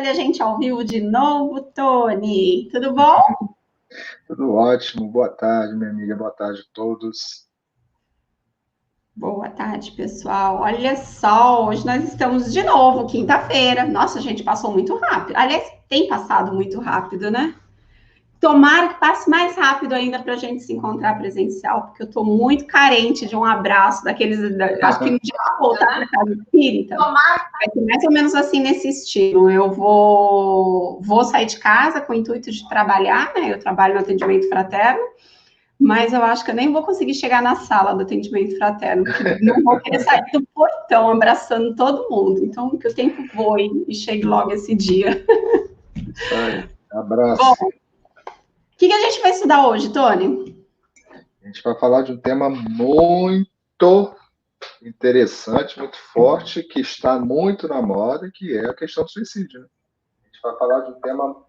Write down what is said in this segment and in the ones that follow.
Olha a gente ao vivo de novo, Tony. Tudo bom? Tudo ótimo. Boa tarde, minha amiga. Boa tarde a todos. Boa tarde, pessoal. Olha só, hoje nós estamos de novo, quinta-feira. Nossa, a gente passou muito rápido. Aliás, tem passado muito rápido, né? Tomara que passe mais rápido ainda para a gente se encontrar presencial, porque eu estou muito carente de um abraço daqueles. Acho que no dia que eu voltar para casa espírita, vai ser mais ou menos assim nesse estilo. Eu vou sair de casa com o intuito de trabalhar, né? Eu trabalho no atendimento fraterno, mas eu acho que eu nem vou conseguir chegar na sala do atendimento fraterno, porque não vou querer sair do portão abraçando todo mundo. Então, que o tempo voe e chegue logo esse dia. Isso aí. Bom, Abraço. o que a gente vai estudar hoje, Tony? A gente vai falar de um tema muito interessante, muito forte, que está muito na moda, que é a questão do suicídio. Né? A gente vai falar de um tema.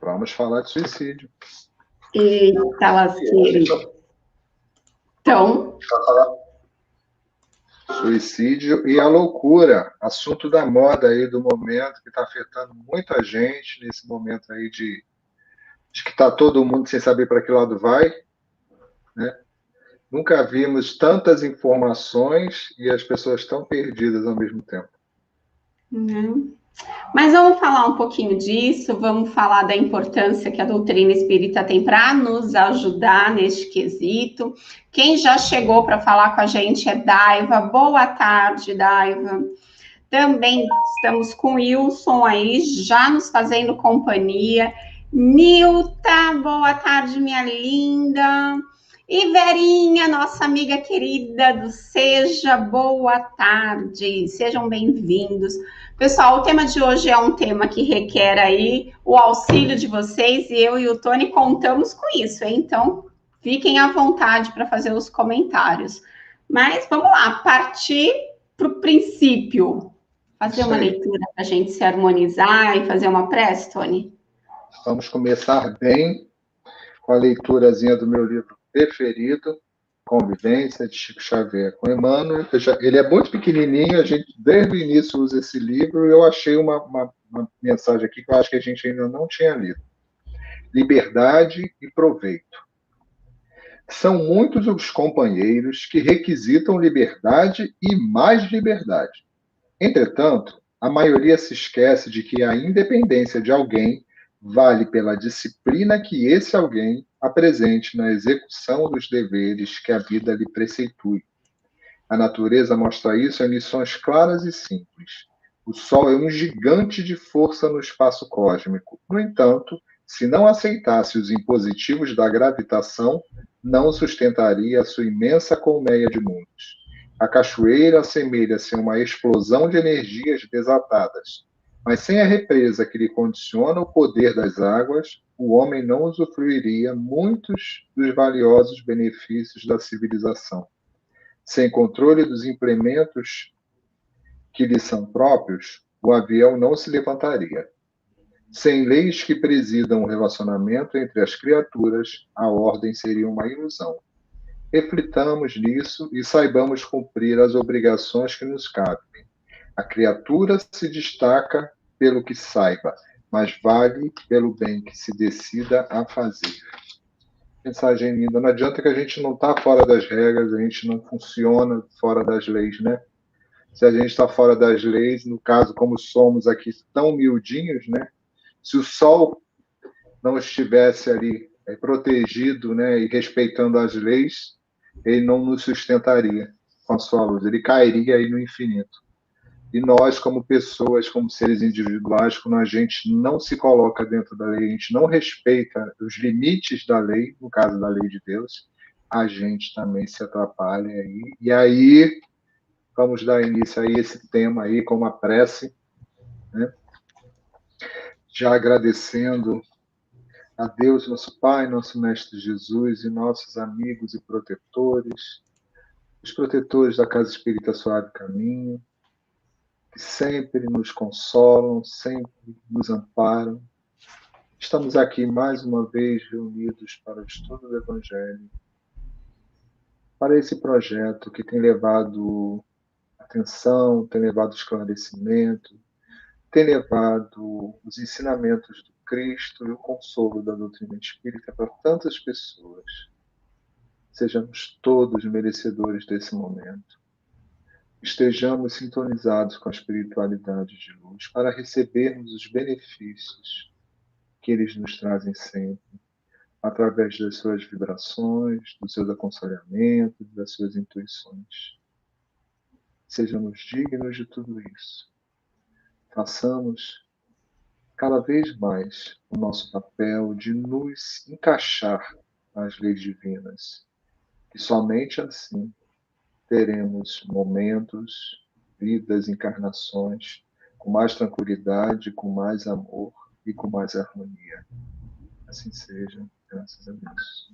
Vamos falar de suicídio. Eita, lasqueira. Então, Vai falar suicídio e a loucura, assunto da moda aí do momento, que está afetando muita gente nesse momento aí de que está todo mundo sem saber para que lado vai, né? Nunca vimos tantas informações e as pessoas tão perdidas ao mesmo tempo. né? Mas vamos falar um pouquinho disso, vamos falar da importância que a doutrina espírita tem para nos ajudar neste quesito. Quem já chegou para falar com a gente é Daiva. Boa tarde, Daiva. Também estamos com o Wilson aí, já nos fazendo companhia. Nilta, boa tarde, minha linda. E Verinha, nossa amiga querida do Seja, boa tarde. Sejam bem-vindos. Pessoal, o tema de hoje é um tema que requer aí o auxílio de vocês e eu e o Tony contamos com isso, hein? Então, fiquem à vontade para fazer os comentários. Mas vamos lá, partir para o princípio. Fazer Isso uma aí. leitura para a gente se harmonizar e fazer uma prece, Tony? Vamos começar bem com a leiturazinha do meu livro preferido, Convivência, de Chico Xavier com Emmanuel. Ele é muito pequenininho, a gente desde o início usa esse livro e eu achei uma mensagem aqui que eu acho que a gente ainda não tinha lido. Liberdade e proveito. São muitos os companheiros que requisitam liberdade e mais liberdade. Entretanto, a maioria se esquece de que a independência de alguém vale pela disciplina que esse alguém apresente na execução dos deveres que a vida lhe preceitue. A natureza mostra isso em lições claras e simples. O Sol é um gigante de força no espaço cósmico. No entanto, se não aceitasse os impositivos da gravitação, não sustentaria a sua imensa colmeia de mundos. A cachoeira assemelha-se a uma explosão de energias desatadas. Mas sem a represa que lhe condiciona o poder das águas, o homem não usufruiria muitos dos valiosos benefícios da civilização. Sem controle dos implementos que lhe são próprios, o avião não se levantaria. Sem leis que presidam o relacionamento entre as criaturas, a ordem seria uma ilusão. Reflitamos nisso e saibamos cumprir as obrigações que nos cabem. A criatura se destaca pelo que saiba, mas vale pelo bem que se decida a fazer. Mensagem linda. Não adianta que a gente não está fora das regras, a gente não funciona fora das leis, né? Se a gente está fora das leis, no caso, como somos aqui tão miudinhos, né? Se o sol não estivesse ali protegido, né, e respeitando as leis, ele não nos sustentaria com a sua luz, ele cairia aí no infinito. E nós, como pessoas, como seres individuais, quando a gente não se coloca dentro da lei, a gente não respeita os limites da lei, no caso da lei de Deus, a gente também se atrapalha aí. E aí, vamos dar início a esse tema aí com uma prece, né? Já agradecendo a Deus, nosso Pai, nosso Mestre Jesus e nossos amigos e protetores, os protetores da Casa Espírita Suave Caminho, que sempre nos consolam, sempre nos amparam. Estamos aqui mais uma vez reunidos para o estudo do Evangelho, para esse projeto que tem levado atenção, tem levado esclarecimento, tem levado os ensinamentos do Cristo e o consolo da doutrina espírita para tantas pessoas. Sejamos todos merecedores desse momento. Estejamos sintonizados com a espiritualidade de luz para recebermos os benefícios que eles nos trazem sempre, através das suas vibrações, dos seus aconselhamentos, das suas intuições. Sejamos dignos de tudo isso. Façamos cada vez mais o nosso papel de nos encaixar nas leis divinas, e somente assim teremos momentos, vidas, encarnações com mais tranquilidade, com mais amor e com mais harmonia. Assim seja, graças a Deus.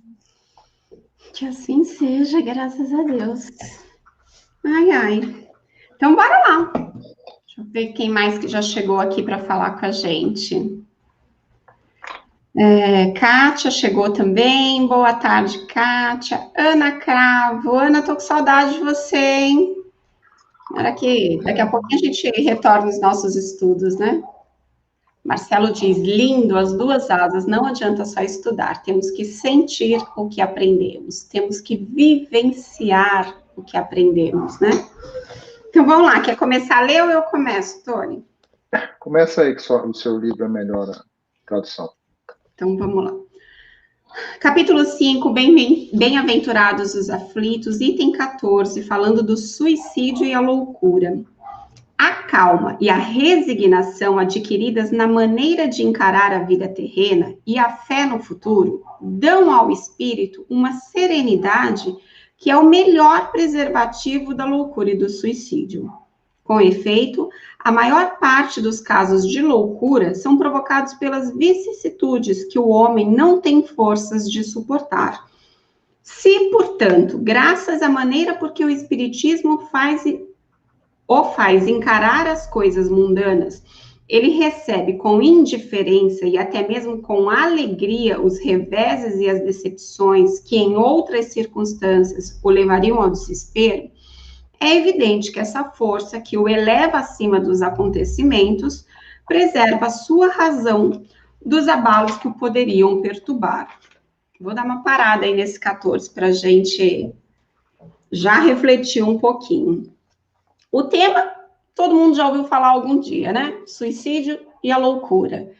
Que assim seja, graças a Deus. Ai, ai. Então, bora lá. Deixa eu ver quem mais que já chegou aqui para falar com a gente. Kátia chegou também. Boa tarde, Kátia. Ana Cravo. Ana, tô com saudade de você, hein? Daqui a pouquinho a gente retorna os nossos estudos, né? Marcelo diz, lindo, as duas asas, não adianta só estudar, temos que sentir o que aprendemos, temos que vivenciar o que aprendemos, né? Então, vamos lá, quer começar a ler ou eu começo, Tony? Começa aí, que o seu livro é melhor a tradução. Então, vamos lá. Capítulo 5, Bem-aventurados os aflitos, item 14, falando do suicídio e a loucura. A calma e a resignação adquiridas na maneira de encarar a vida terrena e a fé no futuro dão ao espírito uma serenidade que é o melhor preservativo da loucura e do suicídio. Com efeito, a maior parte dos casos de loucura são provocados pelas vicissitudes que o homem não tem forças de suportar. Se, portanto, graças à maneira por que o Espiritismo faz encarar as coisas mundanas, ele recebe com indiferença e até mesmo com alegria os reveses e as decepções que em outras circunstâncias o levariam ao desespero, é evidente que essa força que o eleva acima dos acontecimentos preserva a sua razão dos abalos que o poderiam perturbar. Vou dar uma parada aí nesse 14 para a gente já refletir um pouquinho. O tema, todo mundo já ouviu falar algum dia, né? Suicídio e a loucura.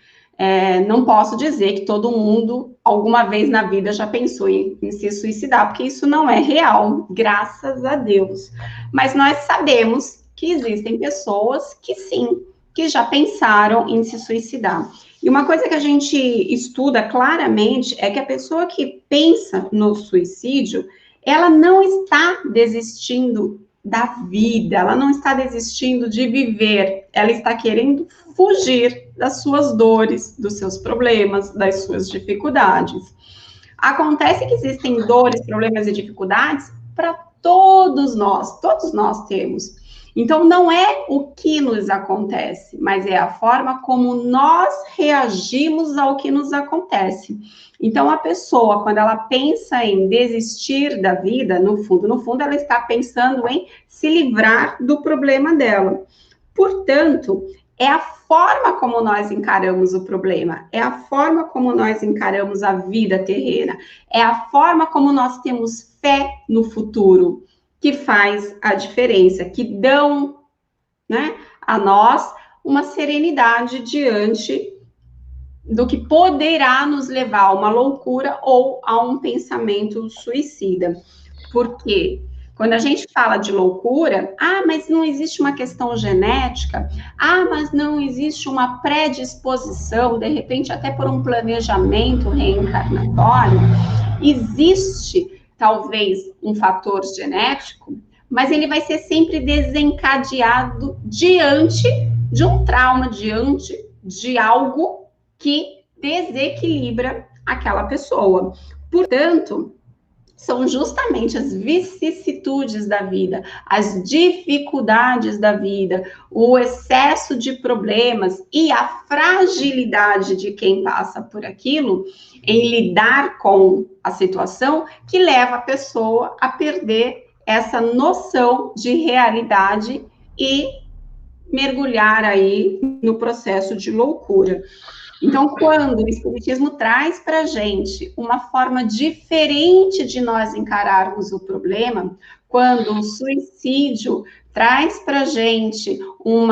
Não posso dizer que todo mundo, alguma vez na vida, já pensou em se suicidar, porque isso não é real, graças a Deus. Mas nós sabemos que existem pessoas que sim, que já pensaram em se suicidar. E uma coisa que a gente estuda claramente é que a pessoa que pensa no suicídio, ela não está desistindo da vida, ela não está desistindo de viver, ela está querendo fugir das suas dores, dos seus problemas, das suas dificuldades. Acontece que existem dores, problemas e dificuldades para todos nós temos. Então, não é o que nos acontece, mas é a forma como nós reagimos ao que nos acontece. Então, a pessoa, quando ela pensa em desistir da vida, no fundo, ela está pensando em se livrar do problema dela. Portanto, é a forma como nós encaramos o problema, é a forma como nós encaramos a vida terrena, é a forma como nós temos fé no futuro, que faz a diferença, que dão, né, a nós uma serenidade diante do que poderá nos levar a uma loucura ou a um pensamento suicida. Por quê? Quando a gente fala de loucura, mas não existe uma questão genética, mas não existe uma predisposição, de repente até por um planejamento reencarnatório, existe talvez um fator genético, mas ele vai ser sempre desencadeado diante de um trauma, diante de algo que desequilibra aquela pessoa. Portanto, são justamente as vicissitudes da vida, as dificuldades da vida, o excesso de problemas e a fragilidade de quem passa por aquilo em lidar com a situação que leva a pessoa a perder essa noção de realidade e mergulhar aí no processo de loucura. Então, quando o Espiritismo traz para a gente uma forma diferente de nós encararmos o problema, quando o suicídio traz para a gente um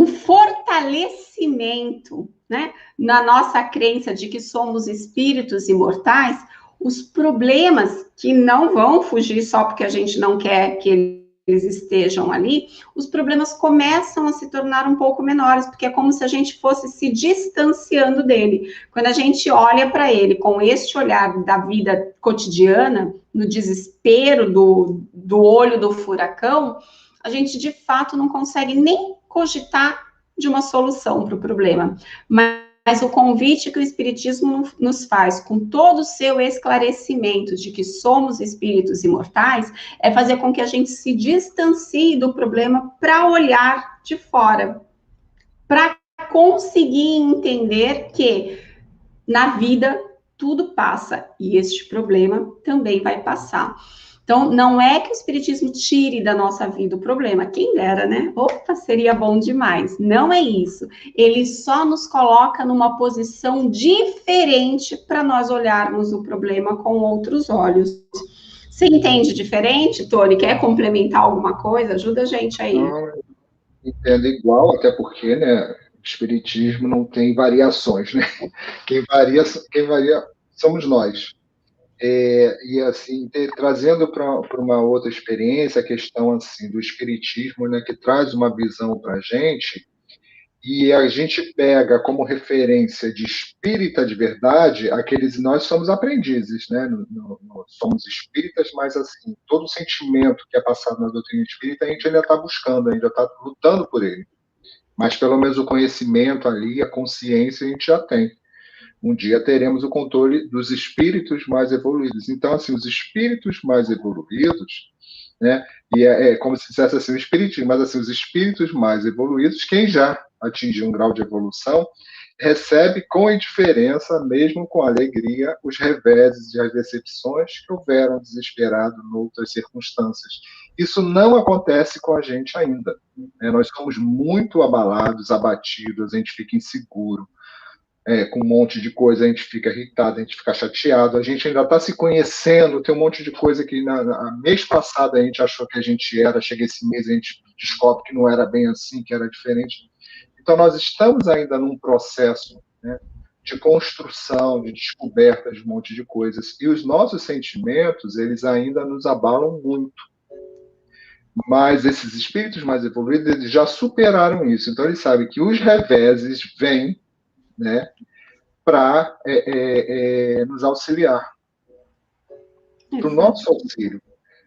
fortalecimento, né, na nossa crença de que somos espíritos imortais, os problemas que não vão fugir só porque a gente não quer que eles estejam ali, os problemas começam a se tornar um pouco menores, porque é como se a gente fosse se distanciando dele. Quando a gente olha para ele com este olhar da vida cotidiana, no desespero do olho do furacão, a gente de fato não consegue nem cogitar de uma solução para o problema. Mas o convite que o Espiritismo nos faz, com todo o seu esclarecimento de que somos espíritos imortais, é fazer com que a gente se distancie do problema para olhar de fora, para conseguir entender que na vida tudo passa e este problema também vai passar. Então, não é que o Espiritismo tire da nossa vida o problema, quem dera, né? Opa, seria bom demais. Não é isso. Ele só nos coloca numa posição diferente para nós olharmos o problema com outros olhos. Você entende diferente, Tony? Quer complementar alguma coisa? Ajuda a gente aí. Não, entendo igual, até porque, né, o Espiritismo não tem variações, né? Quem varia somos nós. E assim, trazendo para uma outra experiência a questão assim do espiritismo, né, que traz uma visão para a gente, e a gente pega como referência de espírita de verdade aqueles, nós somos aprendizes, né, somos espíritas, mas assim todo o sentimento que é passado na doutrina espírita a gente ainda está buscando, ainda está lutando por ele, mas pelo menos o conhecimento ali, a consciência a gente já tem. Um dia teremos o controle dos espíritos mais evoluídos. Então, assim, os espíritos mais evoluídos, né? E é como se dissesse assim, o espiritismo, mas assim, os espíritos mais evoluídos, quem já atingiu um grau de evolução, recebe com indiferença, mesmo com alegria, os reveses e as decepções que houveram desesperado em outras circunstâncias. Isso não acontece com a gente ainda. Né? Nós somos muito abalados, abatidos, a gente fica inseguro. Com um monte de coisa, a gente fica irritado, a gente fica chateado, a gente ainda está se conhecendo, tem um monte de coisa que na mês passado a gente achou que a gente era, chega esse mês a gente descobre que não era bem assim, que era diferente. Então nós estamos ainda num processo, né, de construção, de descoberta de um monte de coisas, e os nossos sentimentos, eles ainda nos abalam muito. Mas esses espíritos mais evoluídos, eles já superaram isso, então eles sabem que os reveses vêm, né, para nos auxiliar, para o nosso auxílio.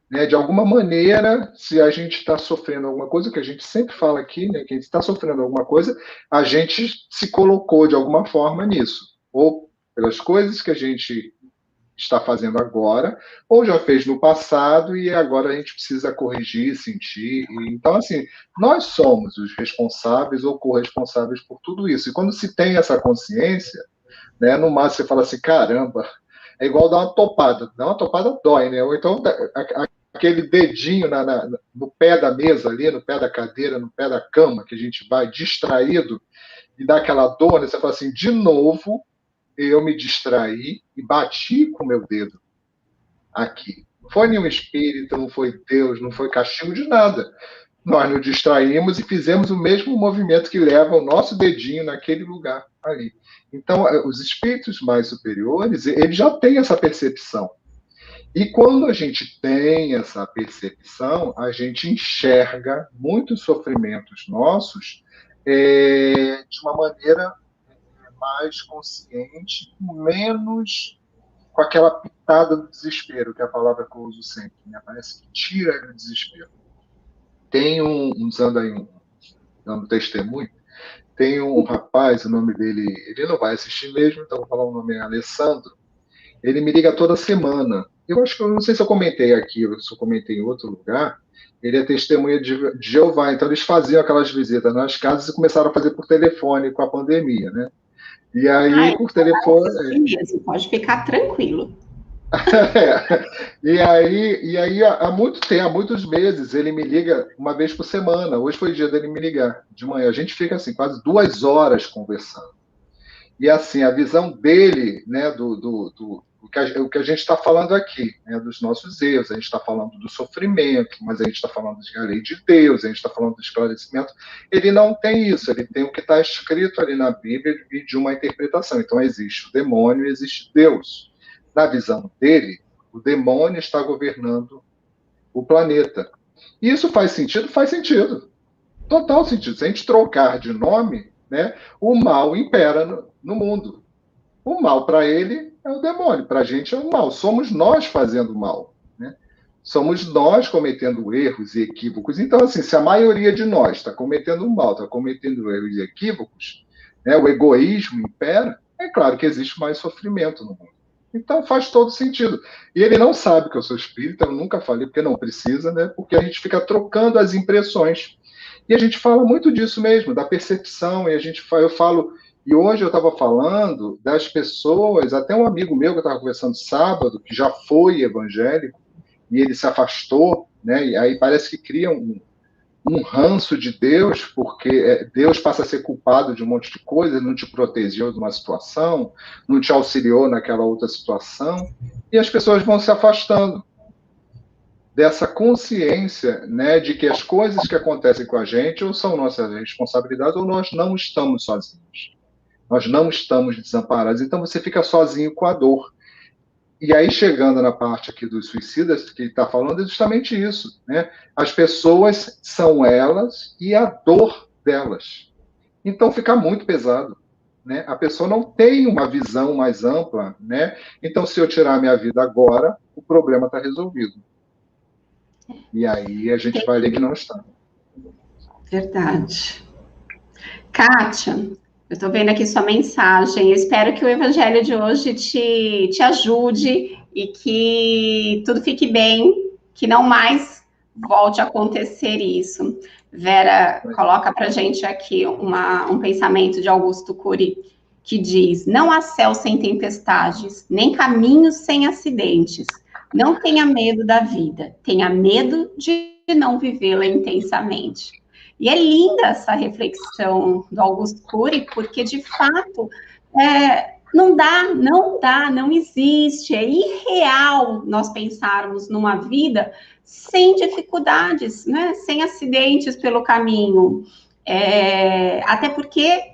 Né? De alguma maneira, se a gente está sofrendo alguma coisa, que a gente sempre fala aqui, né, que a gente está sofrendo alguma coisa, a gente se colocou de alguma forma nisso, ou pelas coisas que a gente está fazendo agora, ou já fez no passado e agora a gente precisa corrigir, sentir. Então, assim, nós somos os responsáveis ou corresponsáveis por tudo isso. E quando se tem essa consciência, né, no máximo você fala assim, caramba, é igual dar uma topada dói, né? Ou então aquele dedinho no pé da mesa ali, no pé da cadeira, no pé da cama, que a gente vai distraído e dá aquela dor, né? Você fala assim, de novo, eu me distraí e bati com o meu dedo aqui. Não foi nenhum espírito, não foi Deus, não foi castigo de nada. Nós nos distraímos e fizemos o mesmo movimento que leva o nosso dedinho naquele lugar ali. Então, os espíritos mais superiores, eles já têm essa percepção. E quando a gente tem essa percepção, a gente enxerga muitos sofrimentos nossos de uma maneira mais consciente, menos com aquela pitada do desespero, que é a palavra que eu uso sempre, né? Parece que tira o desespero. Tem usando aí dando testemunho, tem um rapaz, o nome dele, ele não vai assistir mesmo, então vou falar o nome, é Alessandro. Ele me liga toda semana. Eu acho que eu não sei se eu comentei aqui, ou se eu comentei em outro lugar. Ele é testemunha de Jeová, então eles faziam aquelas visitas nas casas e começaram a fazer por telefone com a pandemia, né? E aí, por telefone. Mesmo, pode ficar tranquilo. É. E aí há muito tempo, há muitos meses, ele me liga uma vez por semana. Hoje foi o dia dele me ligar de manhã. A gente fica assim, quase 2 horas conversando. E assim, a visão dele, né, o que a gente está falando aqui, né, dos nossos erros, a gente está falando do sofrimento, mas a gente está falando da lei de Deus, a gente está falando do esclarecimento. Ele não tem isso, ele tem o que está escrito ali na Bíblia e de uma interpretação. Então, existe o demônio e existe Deus. Na visão dele, o demônio está governando o planeta. E isso faz sentido? Faz sentido. Total sentido. Se a gente trocar de nome, né, o mal impera no mundo. O mal para ele é o demônio, para a gente é o mal. Somos nós fazendo mal. Né? Somos nós cometendo erros e equívocos. Então, assim, se a maioria de nós está cometendo mal, está cometendo erros e equívocos, né, o egoísmo impera, é claro que existe mais sofrimento no mundo. Então faz todo sentido. E ele não sabe que eu sou espírita, eu nunca falei, porque não precisa, né? Porque a gente fica trocando as impressões. E a gente fala muito disso mesmo, da percepção, e eu falo, e hoje eu estava falando das pessoas, até um amigo meu que eu estava conversando sábado, que já foi evangélico, e ele se afastou, né? E aí parece que cria um ranço de Deus, porque Deus passa a ser culpado de um monte de coisa, não te protegeu de uma situação, não te auxiliou naquela outra situação, e as pessoas vão se afastando dessa consciência, né, de que as coisas que acontecem com a gente ou são nossa responsabilidade ou nós não estamos sozinhos. Nós não estamos desamparados. Então você fica sozinho com a dor. E aí, chegando na parte aqui dos suicidas, que ele está falando, é justamente isso. Né? As pessoas são elas e a dor delas. Então fica muito pesado. Né? A pessoa não tem uma visão mais ampla. Né? Então, se eu tirar a minha vida agora, o problema está resolvido. E aí a gente vai ler que não está. Verdade. Kátia, eu estou vendo aqui sua mensagem. Eu espero que o evangelho de hoje te ajude e que tudo fique bem, que não mais volte a acontecer isso. Vera coloca para a gente aqui um pensamento de Augusto Cury, que diz: não há céu sem tempestades, nem caminhos sem acidentes. Não tenha medo da vida, tenha medo de não vivê-la intensamente. E é linda essa reflexão do Augusto Cury, porque, de fato, não existe, é irreal nós pensarmos numa vida sem dificuldades, né? Sem acidentes pelo caminho. Até porque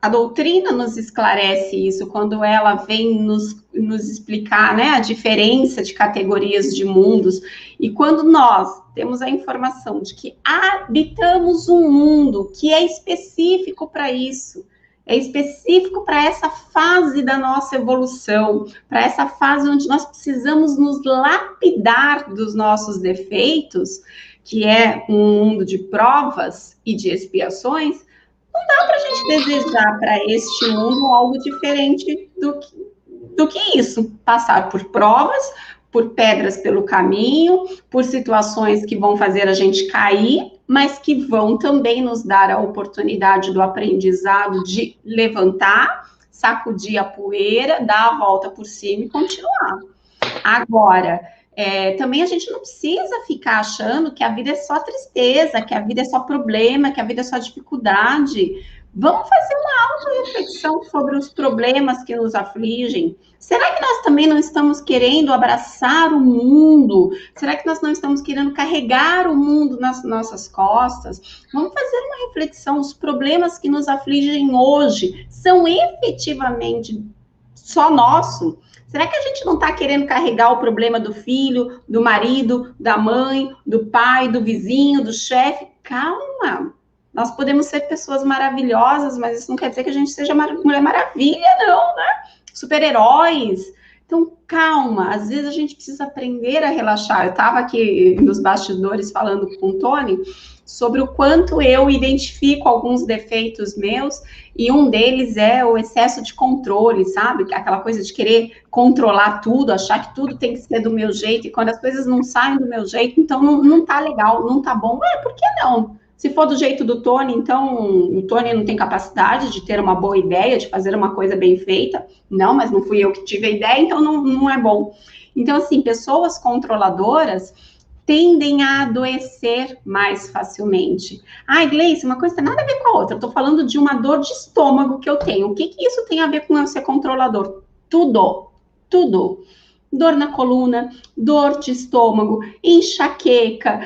a doutrina nos esclarece isso, quando ela vem nos explicar, né, a diferença de categorias de mundos, e quando nós temos a informação de que habitamos um mundo que é específico para isso, é específico para essa fase da nossa evolução, para essa fase onde nós precisamos nos lapidar dos nossos defeitos, que é um mundo de provas e de expiações. Não dá para a gente desejar para este mundo algo diferente do que isso. Passar por provas, por pedras pelo caminho, por situações que vão fazer a gente cair, mas que vão também nos dar a oportunidade do aprendizado de levantar, sacudir a poeira, dar a volta por cima e continuar. Agora, também a gente não precisa ficar achando que a vida é só tristeza, que a vida é só problema, que a vida é só dificuldade. Vamos fazer uma auto-reflexão sobre os problemas que nos afligem. Será que nós também não estamos querendo abraçar o mundo? Será que nós não estamos querendo carregar o mundo nas nossas costas? Vamos fazer uma reflexão. Os problemas que nos afligem hoje são efetivamente só nossos? Será que a gente não está querendo carregar o problema do filho, do marido, da mãe, do pai, do vizinho, do chefe? Calma! Nós podemos ser pessoas maravilhosas, mas isso não quer dizer que a gente seja Mulher Maravilha, não, né? Super-heróis. Então, calma. Às vezes a gente precisa aprender a relaxar. Eu estava aqui nos bastidores falando com o Tony sobre o quanto eu identifico alguns defeitos meus, e um deles é o excesso de controle, sabe? Aquela coisa de querer controlar tudo, achar que tudo tem que ser do meu jeito, e quando as coisas não saem do meu jeito, então não tá legal, não tá bom. Por que não? Se for do jeito do Tony, então o Tony não tem capacidade de ter uma boa ideia, de fazer uma coisa bem feita. Não, mas não fui eu que tive a ideia, então não é bom. Então, assim, pessoas controladoras tendem a adoecer mais facilmente. Ai, Gleice, uma coisa tem nada a ver com a outra. Eu tô falando de uma dor de estômago que eu tenho. O que que isso tem a ver com eu ser controlador? Tudo, tudo. Dor na coluna, dor de estômago, enxaqueca.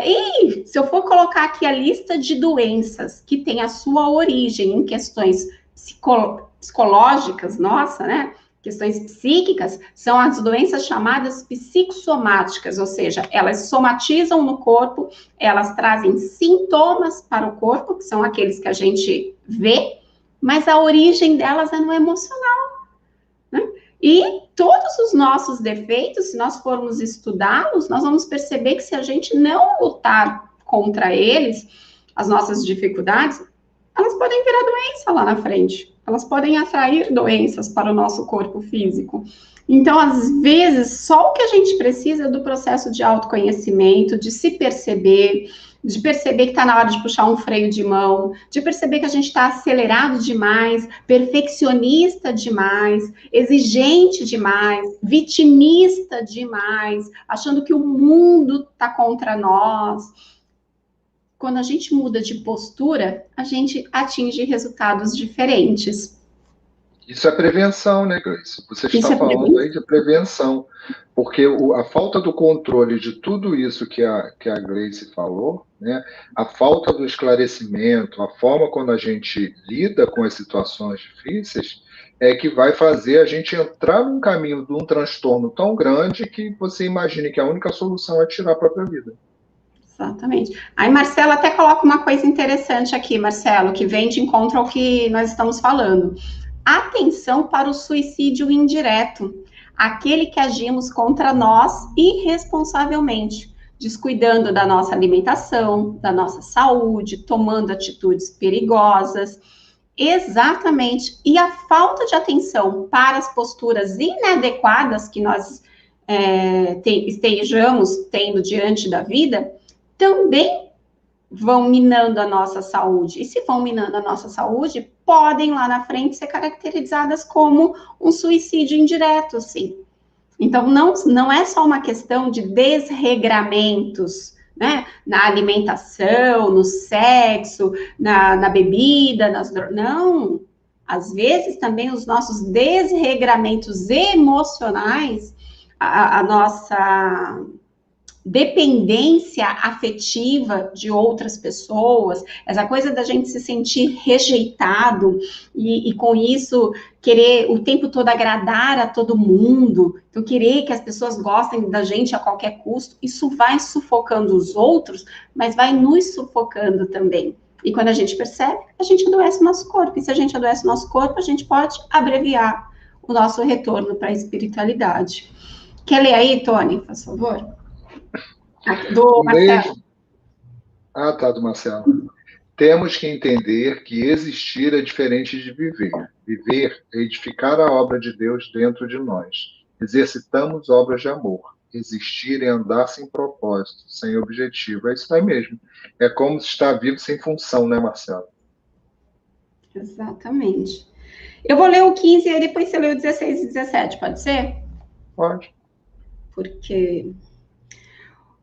E se eu for colocar aqui a lista de doenças que tem a sua origem em questões psicológicas, nossa, né? Questões psíquicas, são as doenças chamadas psicossomáticas, ou seja, elas somatizam no corpo, elas trazem sintomas para o corpo, que são aqueles que a gente vê, mas a origem delas é no emocional, né? E todos os nossos defeitos, se nós formos estudá-los, nós vamos perceber que se a gente não lutar contra eles, as nossas dificuldades, elas podem virar doença lá na frente. Elas podem atrair doenças para o nosso corpo físico. Então, às vezes, só o que a gente precisa é do processo de autoconhecimento, de se perceber, de perceber que está na hora de puxar um freio de mão, de perceber que a gente está acelerado demais, perfeccionista demais, exigente demais, vitimista demais, achando que o mundo está contra nós. Quando a gente muda de postura, a gente atinge resultados diferentes. Isso é prevenção, né, Gleice? Você está falando aí de prevenção, porque a falta do controle de tudo isso que a Gleice falou, né, a falta do esclarecimento, a forma quando a gente lida com as situações difíceis, é que vai fazer a gente entrar num caminho de um transtorno tão grande que você imagine que a única solução é tirar a própria vida. Exatamente. Aí, Marcelo até coloca uma coisa interessante aqui, Marcelo, que vem de encontro ao que nós estamos falando. Atenção para o suicídio indireto, aquele que agimos contra nós irresponsavelmente, descuidando da nossa alimentação, da nossa saúde, tomando atitudes perigosas. Exatamente. E a falta de atenção para as posturas inadequadas que nós estejamos tendo diante da vida, também vão minando a nossa saúde. E se vão minando a nossa saúde, podem lá na frente ser caracterizadas como um suicídio indireto, sim. Então, não é só uma questão de desregramentos, né? Na alimentação, no sexo, na bebida, nas drogas. Não. Às vezes, também os nossos desregramentos emocionais, a nossa dependência afetiva de outras pessoas, essa coisa da gente se sentir rejeitado e com isso querer o tempo todo agradar a todo mundo, então querer que as pessoas gostem da gente a qualquer custo, isso vai sufocando os outros, mas vai nos sufocando também. E quando a gente percebe, a gente adoece o nosso corpo, e se a gente adoece o nosso corpo, a gente pode abreviar o nosso retorno para a espiritualidade. Quer ler aí, Tony, por favor? Do Marcelo. Ah, tá, do Marcelo. Temos que entender que existir é diferente de viver. Viver é edificar a obra de Deus dentro de nós. Exercitamos obras de amor. Existir é andar sem propósito, sem objetivo. É isso aí mesmo. É como se estar vivo sem função, né, Marcelo? Exatamente. Eu vou ler o 15 e depois você lê o 16 e 17, pode ser? Pode. Porque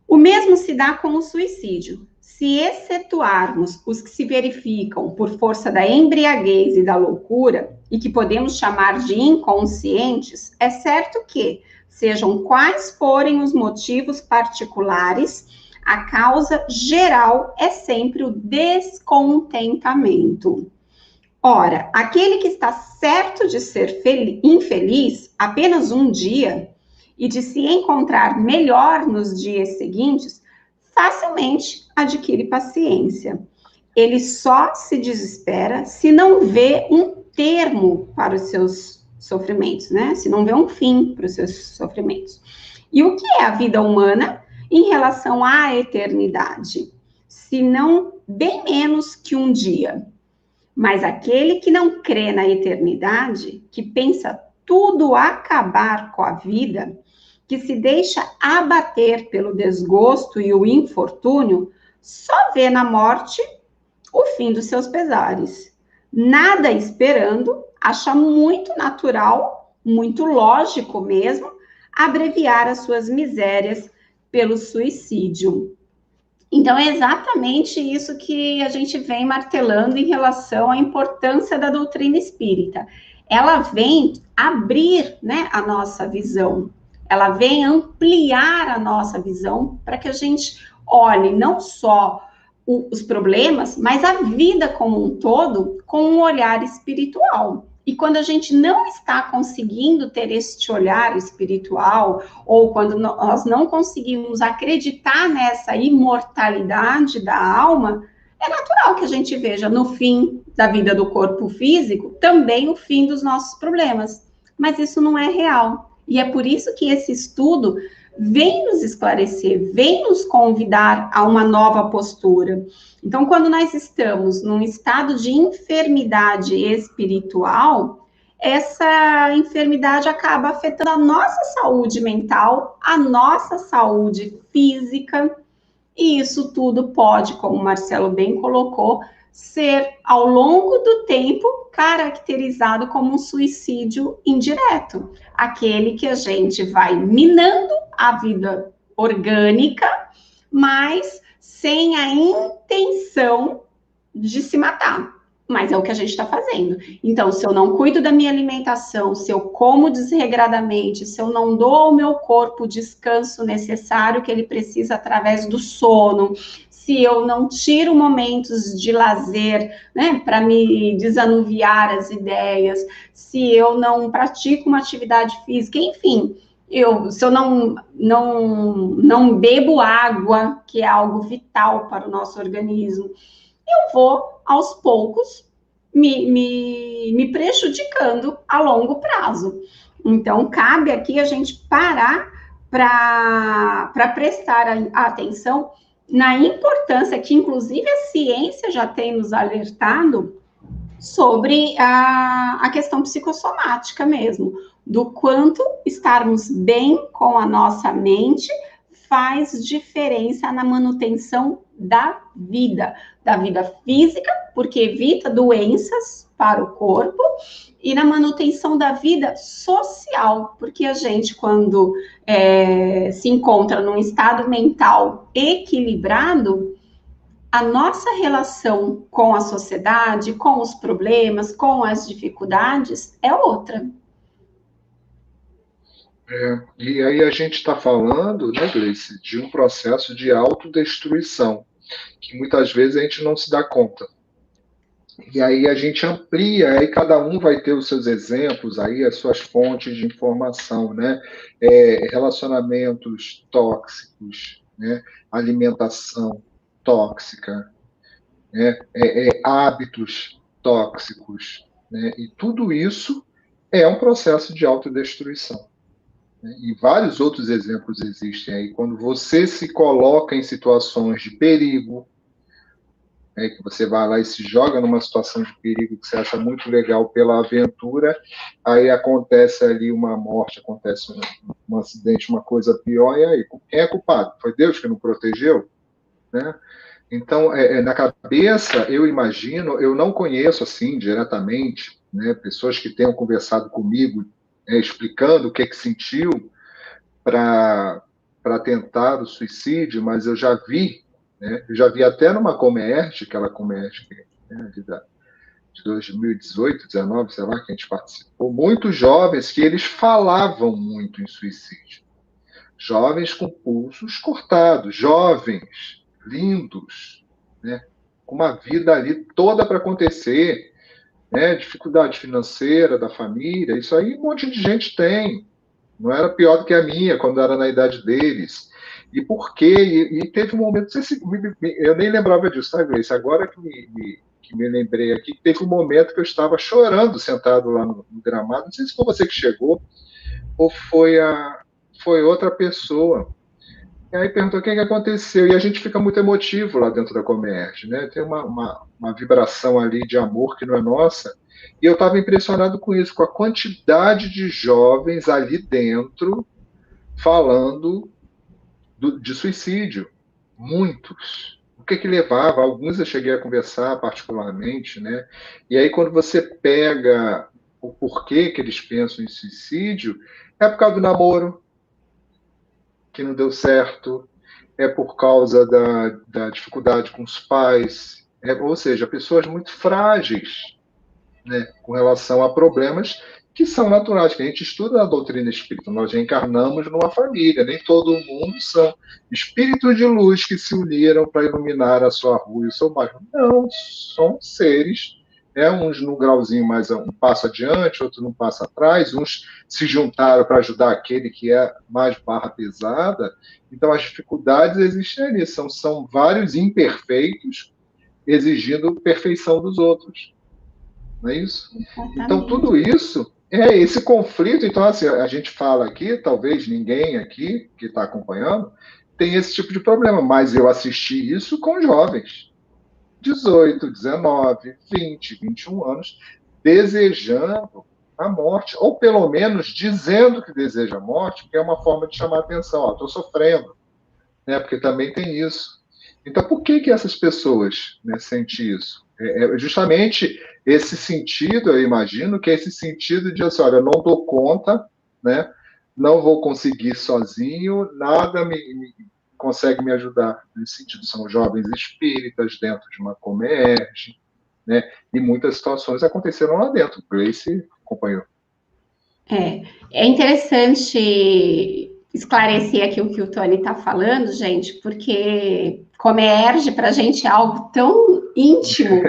o mesmo se dá com o suicídio. Se excetuarmos os que se verificam por força da embriaguez e da loucura, e que podemos chamar de inconscientes, é certo que, sejam quais forem os motivos particulares, a causa geral é sempre o descontentamento. Ora, aquele que está certo de ser infeliz apenas um dia e de se encontrar melhor nos dias seguintes, facilmente adquire paciência. Ele só se desespera se não vê um termo para os seus sofrimentos, né? Se não vê um fim para os seus sofrimentos. E o que é a vida humana em relação à eternidade? Se não bem menos que um dia. Mas aquele que não crê na eternidade, que pensa tudo acabar com a vida, que se deixa abater pelo desgosto e o infortúnio, só vê na morte o fim dos seus pesares. Nada esperando, acha muito natural, muito lógico mesmo, abreviar as suas misérias pelo suicídio. Então, é exatamente isso que a gente vem martelando em relação à importância da doutrina espírita. Ela vem abrir, né, a nossa visão, ela vem ampliar a nossa visão para que a gente olhe não só os problemas, mas a vida como um todo com um olhar espiritual. E quando a gente não está conseguindo ter este olhar espiritual, ou quando nós não conseguimos acreditar nessa imortalidade da alma, é natural que a gente veja no fim da vida do corpo físico também o fim dos nossos problemas. Mas isso não é real. E é por isso que esse estudo vem nos esclarecer, vem nos convidar a uma nova postura. Então, quando nós estamos num estado de enfermidade espiritual, essa enfermidade acaba afetando a nossa saúde mental, a nossa saúde física, e isso tudo pode, como o Marcelo bem colocou, ser, ao longo do tempo, caracterizado como um suicídio indireto. Aquele que a gente vai minando a vida orgânica, mas sem a intenção de se matar. Mas é o que a gente está fazendo. Então, se eu não cuido da minha alimentação, se eu como desregradamente, se eu não dou ao meu corpo o descanso necessário que ele precisa através do sono, se eu não tiro momentos de lazer, né, para me desanuviar as ideias, se eu não pratico uma atividade física, enfim, se eu não bebo água, que é algo vital para o nosso organismo, eu vou, aos poucos, me prejudicando a longo prazo. Então, cabe aqui a gente parar para prestar atenção na importância que, inclusive, a ciência já tem nos alertado sobre a questão psicossomática mesmo, do quanto estarmos bem com a nossa mente faz diferença na manutenção da vida física, porque evita doenças para o corpo, e na manutenção da vida social, porque a gente, quando se encontra num estado mental equilibrado, a nossa relação com a sociedade, com os problemas, com as dificuldades, é outra. E aí a gente está falando, né, Gleice, de um processo de autodestruição, que muitas vezes a gente não se dá conta. E aí a gente amplia, aí cada um vai ter os seus exemplos, aí as suas fontes de informação, né? Relacionamentos tóxicos, né? Alimentação tóxica, né? Hábitos tóxicos, né? E tudo isso é um processo de autodestruição. Né? E vários outros exemplos existem aí. Quando você se coloca em situações de perigo, que você vai lá e se joga numa situação de perigo que você acha muito legal pela aventura, aí acontece ali uma morte, acontece um acidente, uma coisa pior, e aí, quem é culpado? Foi Deus que não protegeu? Né? Então, na cabeça, eu imagino, eu não conheço assim diretamente, né, pessoas que tenham conversado comigo, explicando o que sentiu para tentar o suicídio, mas eu já vi, né? Eu já vi até numa Comerte, aquela Comerte, né, de 2018, 19, sei lá, que a gente participou, muitos jovens que eles falavam muito em suicídio. Jovens com pulsos cortados, jovens, lindos, né, com uma vida ali toda para acontecer, né, dificuldade financeira da família, isso aí um monte de gente tem. Não era pior do que a minha, quando era na idade deles. E por quê? E teve um momento, eu nem lembrava disso, tá, Gleice? Agora que me lembrei aqui, teve um momento que eu estava chorando sentado lá no gramado. Não sei se foi você que chegou, ou foi outra pessoa. E aí perguntou o que aconteceu. E a gente fica muito emotivo lá dentro da Comerte, né? Tem uma vibração ali de amor que não é nossa. E eu estava impressionado com isso, com a quantidade de jovens ali dentro falando de suicídio. Muitos. O que levava? Alguns eu cheguei a conversar particularmente, né? E aí quando você pega o porquê que eles pensam em suicídio, é por causa do namoro, que não deu certo, é por causa da dificuldade com os pais, ou seja, pessoas muito frágeis, né, com relação a problemas que são naturais, que a gente estuda na doutrina espírita. Nós reencarnamos numa família, nem todo mundo são espíritos de luz que se uniram para iluminar a sua rua e o seu bairro. Não, são seres, uns num grauzinho mais um passo adiante, outro num passo atrás, uns se juntaram para ajudar aquele que é mais barra pesada. Então, as dificuldades existem ali, são vários imperfeitos exigindo perfeição dos outros. Não é isso? Exatamente. Então, tudo isso é esse conflito. Então, assim, a gente fala aqui, talvez ninguém aqui que está acompanhando tem esse tipo de problema, mas eu assisti isso com jovens, 18, 19, 20, 21 anos, desejando a morte, ou pelo menos dizendo que deseja a morte, porque é uma forma de chamar a atenção. Estou sofrendo, né? Porque também tem isso. Então, por que essas pessoas, né, sentem isso? É justamente esse sentido, eu imagino, que é esse sentido de assim, olha, eu não dou conta, né? Não vou conseguir sozinho, nada me consegue me ajudar nesse sentido. São jovens espíritas dentro de uma Comerge, né? E muitas situações aconteceram lá dentro. Grace acompanhou. É interessante esclarecer aqui o que o Tony está falando, gente, porque Comerge para a gente é algo tão íntimo.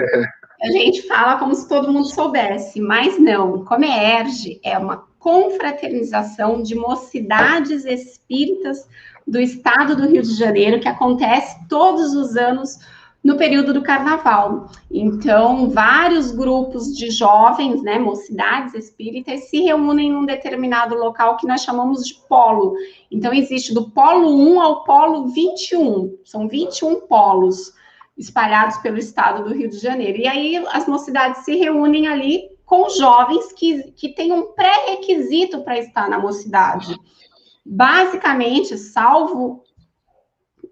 A gente fala como se todo mundo soubesse, mas não. Comerge é uma confraternização de mocidades espíritas do estado do Rio de Janeiro, que acontece todos os anos no período do carnaval. Então, vários grupos de jovens, né, mocidades espíritas, se reúnem num determinado local que nós chamamos de polo. Então, existe do polo 1 ao polo 21. São 21 polos espalhados pelo estado do Rio de Janeiro. E aí as mocidades se reúnem ali com jovens que têm um pré-requisito para estar na mocidade. Basicamente, salvo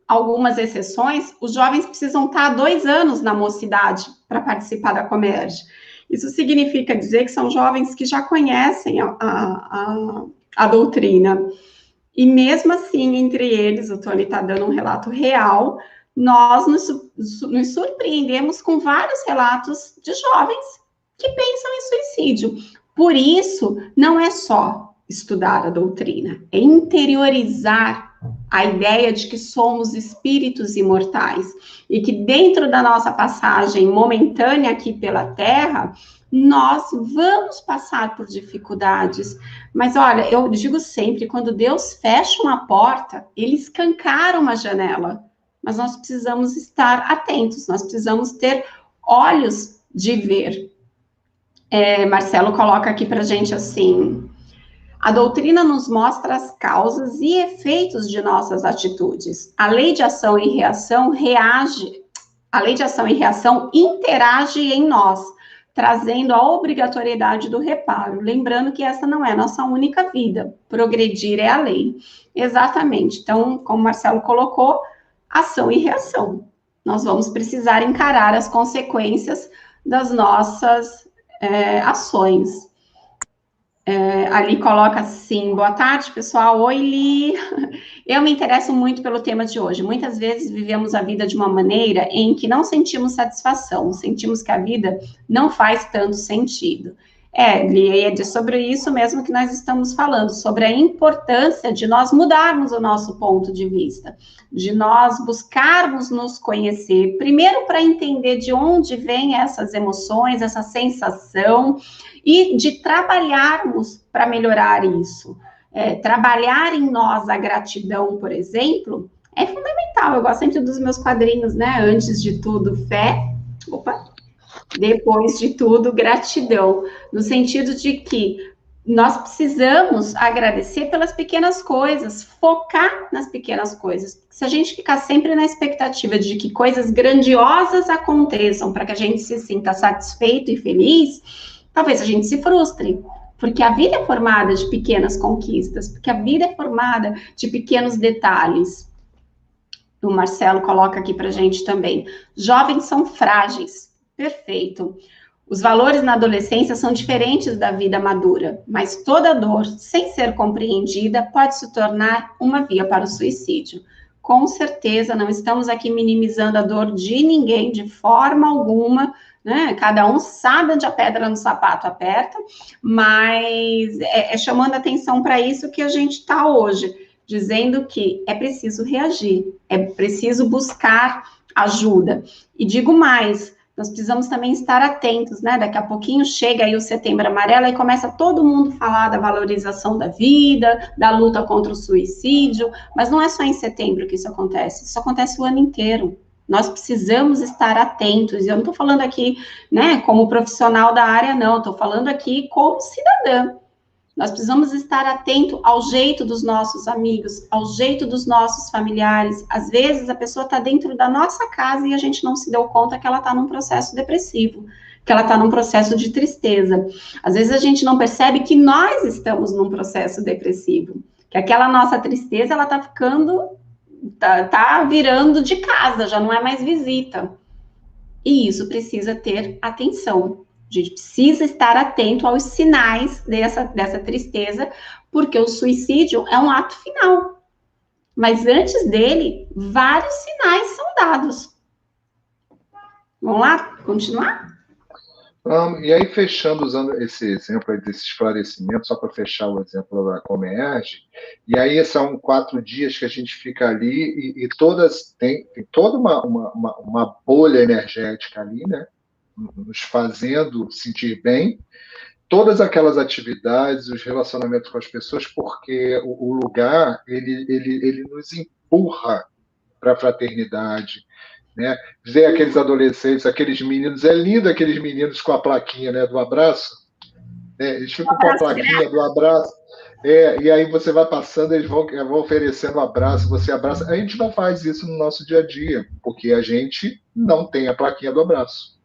algumas exceções, os jovens precisam estar há 2 anos na mocidade para participar da Comerge. Isso significa dizer que são jovens que já conhecem a doutrina. E mesmo assim, entre eles, o Tony está dando um relato real, nós nos surpreendemos com vários relatos de jovens que pensam em suicídio. Por isso, não é só estudar a doutrina, é interiorizar a ideia de que somos espíritos imortais e que dentro da nossa passagem momentânea aqui pela Terra, nós vamos passar por dificuldades. Mas olha, eu digo sempre, quando Deus fecha uma porta, ele escancara uma janela. Mas nós precisamos estar atentos, nós precisamos ter olhos de ver. Marcelo coloca aqui para a gente assim: a doutrina nos mostra as causas e efeitos de nossas atitudes. A lei de ação e reação interage em nós, trazendo a obrigatoriedade do reparo. Lembrando que essa não é a nossa única vida. Progredir é a lei. Exatamente. Então, como o Marcelo colocou, ação e reação. Nós vamos precisar encarar as consequências das nossas ações. Ali coloca assim: boa tarde, pessoal. Oi, Li. Eu me interesso muito pelo tema de hoje. Muitas vezes vivemos a vida de uma maneira em que não sentimos satisfação, sentimos que a vida não faz tanto sentido. Li, é sobre isso mesmo que nós estamos falando, sobre a importância de nós mudarmos o nosso ponto de vista, de nós buscarmos nos conhecer, primeiro para entender de onde vêm essas emoções, essa sensação, e de trabalharmos para melhorar isso. Trabalhar em nós a gratidão, por exemplo, é fundamental. Eu gosto sempre dos meus quadrinhos, né? Antes de tudo, fé. Depois de tudo, gratidão. No sentido de que nós precisamos agradecer pelas pequenas coisas, focar nas pequenas coisas. Se a gente ficar sempre na expectativa de que coisas grandiosas aconteçam para que a gente se sinta satisfeito e feliz, talvez a gente se frustre, porque a vida é formada de pequenas conquistas, porque a vida é formada de pequenos detalhes. O Marcelo coloca aqui para a gente também: jovens são frágeis. Perfeito. Os valores na adolescência são diferentes da vida madura, mas toda dor, sem ser compreendida, pode se tornar uma via para o suicídio. Com certeza, não estamos aqui minimizando a dor de ninguém, de forma alguma, né? Cada um sabe onde a pedra no sapato aperta, mas é chamando atenção para isso que a gente está hoje, dizendo que é preciso reagir, é preciso buscar ajuda. E digo mais, nós precisamos também estar atentos, né? Daqui a pouquinho chega aí o Setembro Amarelo e começa todo mundo a falar da valorização da vida, da luta contra o suicídio, mas não é só em setembro que isso acontece o ano inteiro. Nós precisamos estar atentos, e eu não estou falando aqui, né, como profissional da área, não, estou falando aqui como cidadã. Nós precisamos estar atento ao jeito dos nossos amigos, ao jeito dos nossos familiares. Às vezes, a pessoa está dentro da nossa casa e a gente não se deu conta que ela está num processo depressivo, que ela está num processo de tristeza. Às vezes, a gente não percebe que nós estamos num processo depressivo, que aquela nossa tristeza, ela está ficando, tá virando de casa, já não é mais visita. E isso precisa ter atenção. A gente precisa estar atento aos sinais dessa tristeza, porque o suicídio é um ato final. Mas antes dele, vários sinais são dados. Vamos lá? Continuar? E aí, fechando, usando esse exemplo aí desse esclarecimento, só para fechar o exemplo da Comerge, e aí são 4 dias que a gente fica ali e tem toda uma bolha energética ali, né? Nos fazendo sentir bem, todas aquelas atividades, os relacionamentos com as pessoas, porque o lugar, ele nos empurra para a fraternidade, né? Ver aqueles adolescentes, aqueles meninos, é lindo aqueles meninos com a plaquinha, né, do abraço, né? Eles ficam com a plaquinha do abraço, e aí você vai passando, eles vão oferecendo um abraço, você abraça. A gente não faz isso no nosso dia a dia, porque a gente não tem a plaquinha do abraço.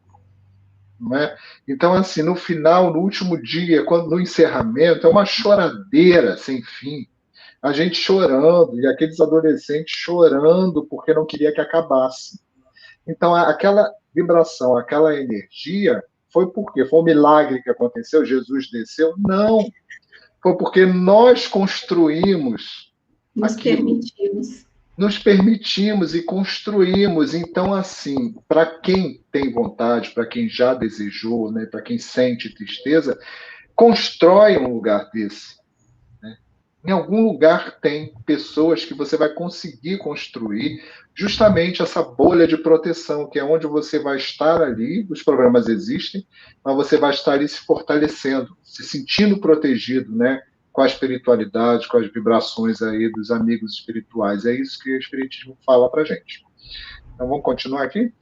Não é? Então, assim, no final, no último dia, no encerramento, é uma choradeira sem fim. A gente chorando, e aqueles adolescentes chorando porque não queria que acabasse. Então, aquela vibração, aquela energia, foi porque foi um milagre que aconteceu, Jesus desceu? Não. Foi porque nós construímos aquilo. Nos permitimos e construímos. Então, assim, para quem tem vontade, para quem já desejou, né, para quem sente tristeza, constrói um lugar desse. Né? Em algum lugar tem pessoas que você vai conseguir construir justamente essa bolha de proteção, que é onde você vai estar ali, os problemas existem, mas você vai estar ali se fortalecendo, se sentindo protegido, né? Com a espiritualidade, com as vibrações aí dos amigos espirituais. É isso que o Espiritismo fala para a gente. Então, vamos continuar aqui?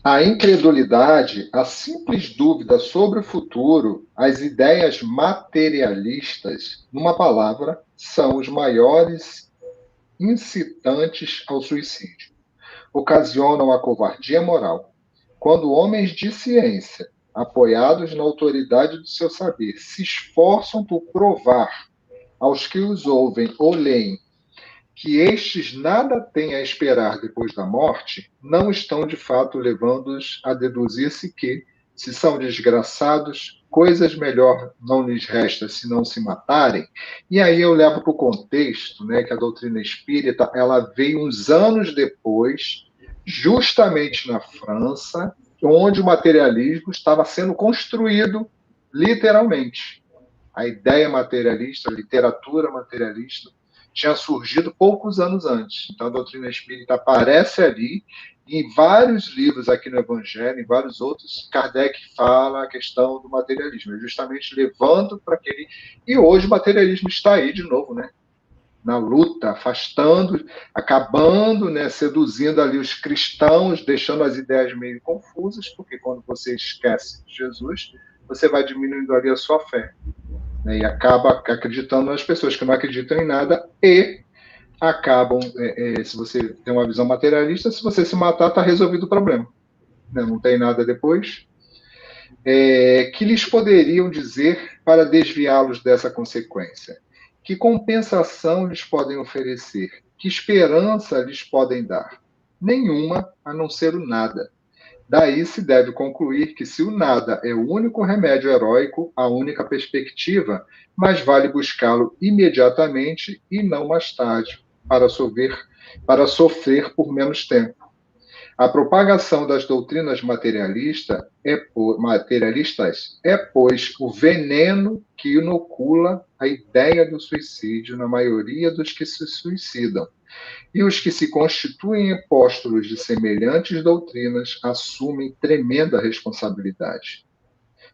A incredulidade, a simples dúvida sobre o futuro, as ideias materialistas, numa palavra, são os maiores incitantes ao suicídio. Ocasionam a covardia moral. Quando homens de ciência, apoiados na autoridade do seu saber, se esforçam por provar aos que os ouvem ou leem que estes nada têm a esperar depois da morte, não estão de fato levando-os a deduzir-se que, se são desgraçados, coisas melhor não lhes resta se não se matarem. E aí eu levo para o contexto, né, que a doutrina espírita ela veio uns anos depois, justamente na França, onde o materialismo estava sendo construído literalmente. A ideia materialista, a literatura materialista, tinha surgido poucos anos antes. Então, a doutrina espírita aparece ali, e em vários livros aqui no Evangelho, em vários outros, Kardec fala a questão do materialismo, justamente levando para aquele... E hoje o materialismo está aí de novo, né? Na luta, afastando, acabando, né, seduzindo ali os cristãos, deixando as ideias meio confusas, porque quando você esquece de Jesus, você vai diminuindo ali a sua fé. Né, e acaba acreditando nas pessoas que não acreditam em nada e acabam, se você tem uma visão materialista, se você se matar, está resolvido o problema. Né, não tem nada depois. Que lhes poderiam dizer para desviá-los dessa consequência? Que compensação lhes podem oferecer? Que esperança lhes podem dar? Nenhuma, a não ser o nada. Daí se deve concluir que se o nada é o único remédio heróico, a única perspectiva, mais vale buscá-lo imediatamente e não mais tarde, para sofrer por menos tempo. A propagação das doutrinas materialistas é, pois, o veneno que inocula a ideia do suicídio na maioria dos que se suicidam. E os que se constituem apóstolos de semelhantes doutrinas assumem tremenda responsabilidade.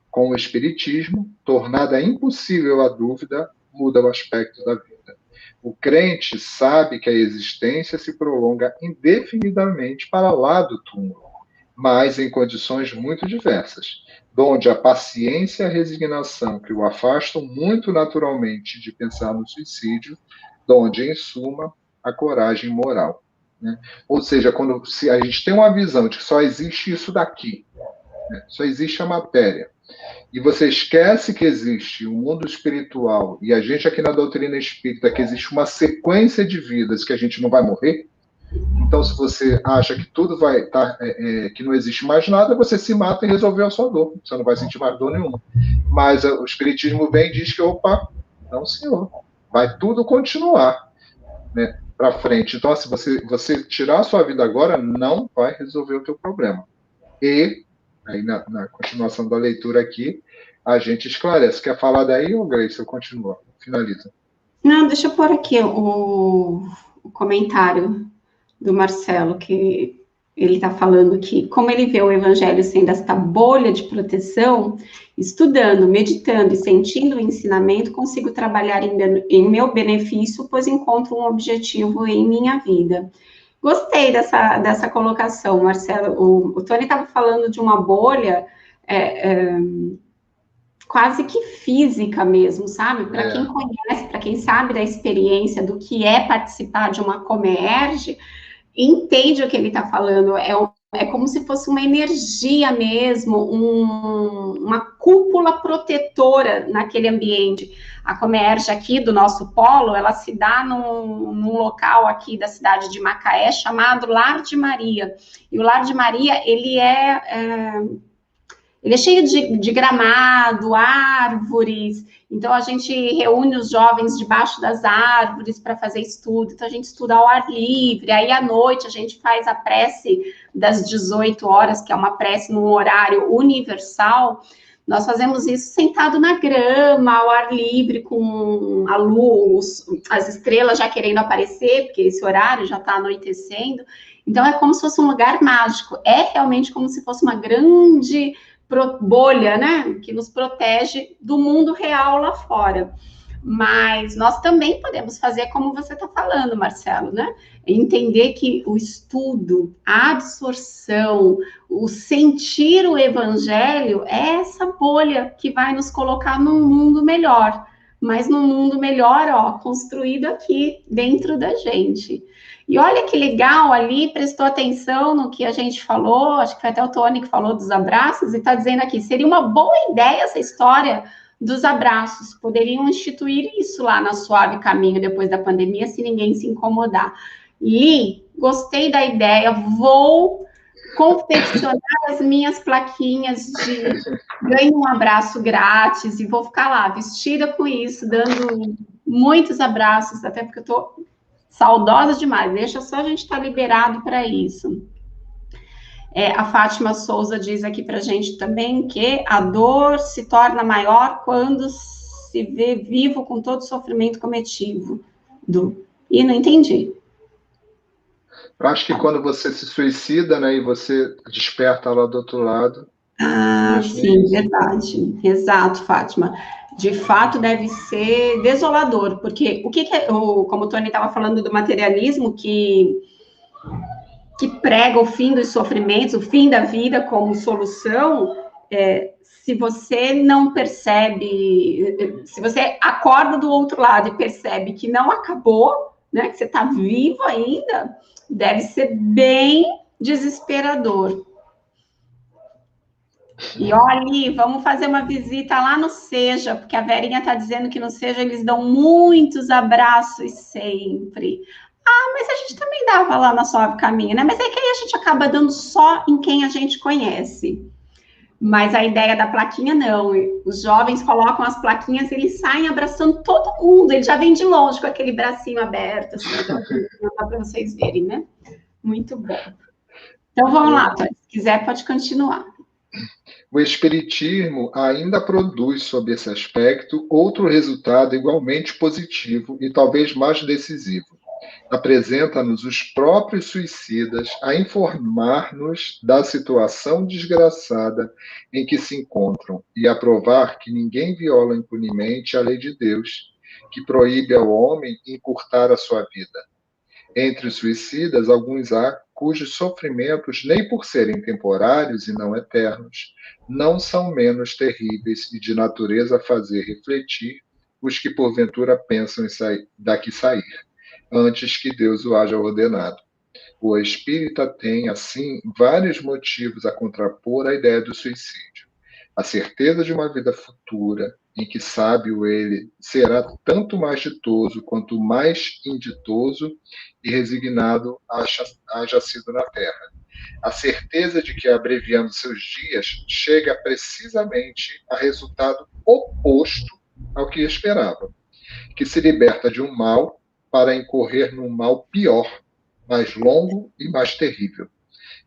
Com o Espiritismo, tornada impossível a dúvida, muda o aspecto da vida. O crente sabe que a existência se prolonga indefinidamente para lá do túmulo, mas em condições muito diversas, donde a paciência e a resignação que o afastam muito naturalmente de pensar no suicídio, donde, em suma, a coragem moral. Né? Ou seja, se a gente tem uma visão de que só existe isso daqui, né? Só existe a matéria, e você esquece que existe um mundo espiritual, e a gente aqui na doutrina espírita, que existe uma sequência de vidas que a gente não vai morrer, então se você acha que tudo vai estar, que não existe mais nada, você se mata e resolveu a sua dor, você não vai sentir mais dor nenhuma. Mas o espiritismo vem e diz que, opa, não senhor, vai tudo continuar, né, para frente. Então, se você tirar a sua vida agora, não vai resolver o teu problema. E aí, na continuação da leitura aqui, a gente esclarece. Quer falar daí, ou Grace, eu continuo? Finaliza. Não, deixa eu pôr aqui o comentário do Marcelo, que ele está falando que, como ele vê o Evangelho sendo esta bolha de proteção, estudando, meditando e sentindo o ensinamento, consigo trabalhar em meu benefício, pois encontro um objetivo em minha vida. Gostei dessa colocação, Marcelo. O Tony estava falando de uma bolha quase que física mesmo, sabe? Para quem conhece, para quem sabe da experiência do que é participar de uma Comerge, entende o que ele está falando. É como se fosse uma energia mesmo, uma cúpula protetora naquele ambiente. A Comerge aqui do nosso polo, ela se dá num local aqui da cidade de Macaé, chamado Lar de Maria. E o Lar de Maria, ele é cheio de gramado, árvores. Então, a gente reúne os jovens debaixo das árvores para fazer estudo. Então, a gente estuda ao ar livre. Aí, à noite, a gente faz a prece das 18 horas, que é uma prece num horário universal. Nós fazemos isso sentado na grama, ao ar livre, com a luz, as estrelas já querendo aparecer, porque esse horário já está anoitecendo. Então, é como se fosse um lugar mágico. É realmente como se fosse uma grande bolha, né, que nos protege do mundo real lá fora. Mas nós também podemos fazer como você está falando, Marcelo, né? Entender que o estudo, a absorção, o sentir o evangelho é essa bolha que vai nos colocar num mundo melhor, mas num mundo melhor, ó, construído aqui dentro da gente. E olha que legal ali, prestou atenção no que a gente falou, acho que foi até o Tony que falou dos abraços, e está dizendo aqui, seria uma boa ideia essa história dos abraços, poderiam instituir isso lá na Suave Caminho depois da pandemia, se ninguém se incomodar. Li, gostei da ideia, vou confeccionar as minhas plaquinhas de ganho um abraço grátis, e vou ficar lá, vestida com isso, dando muitos abraços, até porque eu estou saudosa demais, deixa só a gente estar liberado para isso. A Fátima Souza diz aqui para a gente também que a dor se torna maior quando se vê vivo com todo o sofrimento cometido. E não entendi. Eu acho que quando você se suicida, né, e você desperta lá do outro lado. Ah, sim, verdade. Exato, Fátima. De fato, deve ser desolador, porque o que é, como o Tony estava falando do materialismo, que prega o fim dos sofrimentos, o fim da vida como solução, se você não percebe, se você acorda do outro lado e percebe que não acabou, né, que você está vivo ainda, deve ser bem desesperador. E olha, vamos fazer uma visita lá no Seja, porque a Verinha está dizendo que no Seja eles dão muitos abraços sempre. Mas a gente também dava lá na Suave Caminho, né? Mas é que aí a gente acaba dando só em quem a gente conhece. Mas a ideia da plaquinha, não. Os jovens colocam as plaquinhas, eles saem abraçando todo mundo. Ele já vem de longe com aquele bracinho aberto, assim, para vocês verem, né? Muito bom. Então, vamos lá, Tony. Se quiser, pode continuar. O Espiritismo ainda produz, sob esse aspecto, outro resultado igualmente positivo e talvez mais decisivo. Apresenta-nos os próprios suicidas a informar-nos da situação desgraçada em que se encontram e a provar que ninguém viola impunemente a lei de Deus, que proíbe ao homem encurtar a sua vida. Entre os suicidas, alguns há cujos sofrimentos, nem por serem temporários e não eternos, não são menos terríveis e de natureza a fazer refletir os que porventura pensam em daqui sair, antes que Deus o haja ordenado. O espírita tem, assim, vários motivos a contrapor à ideia do suicídio. A certeza de uma vida futura, em que sábio ele será tanto mais ditoso quanto mais inditoso e resignado haja sido na terra. A certeza de que, abreviando seus dias, chega precisamente a resultado oposto ao que esperava, que se liberta de um mal para incorrer num mal pior, mais longo e mais terrível,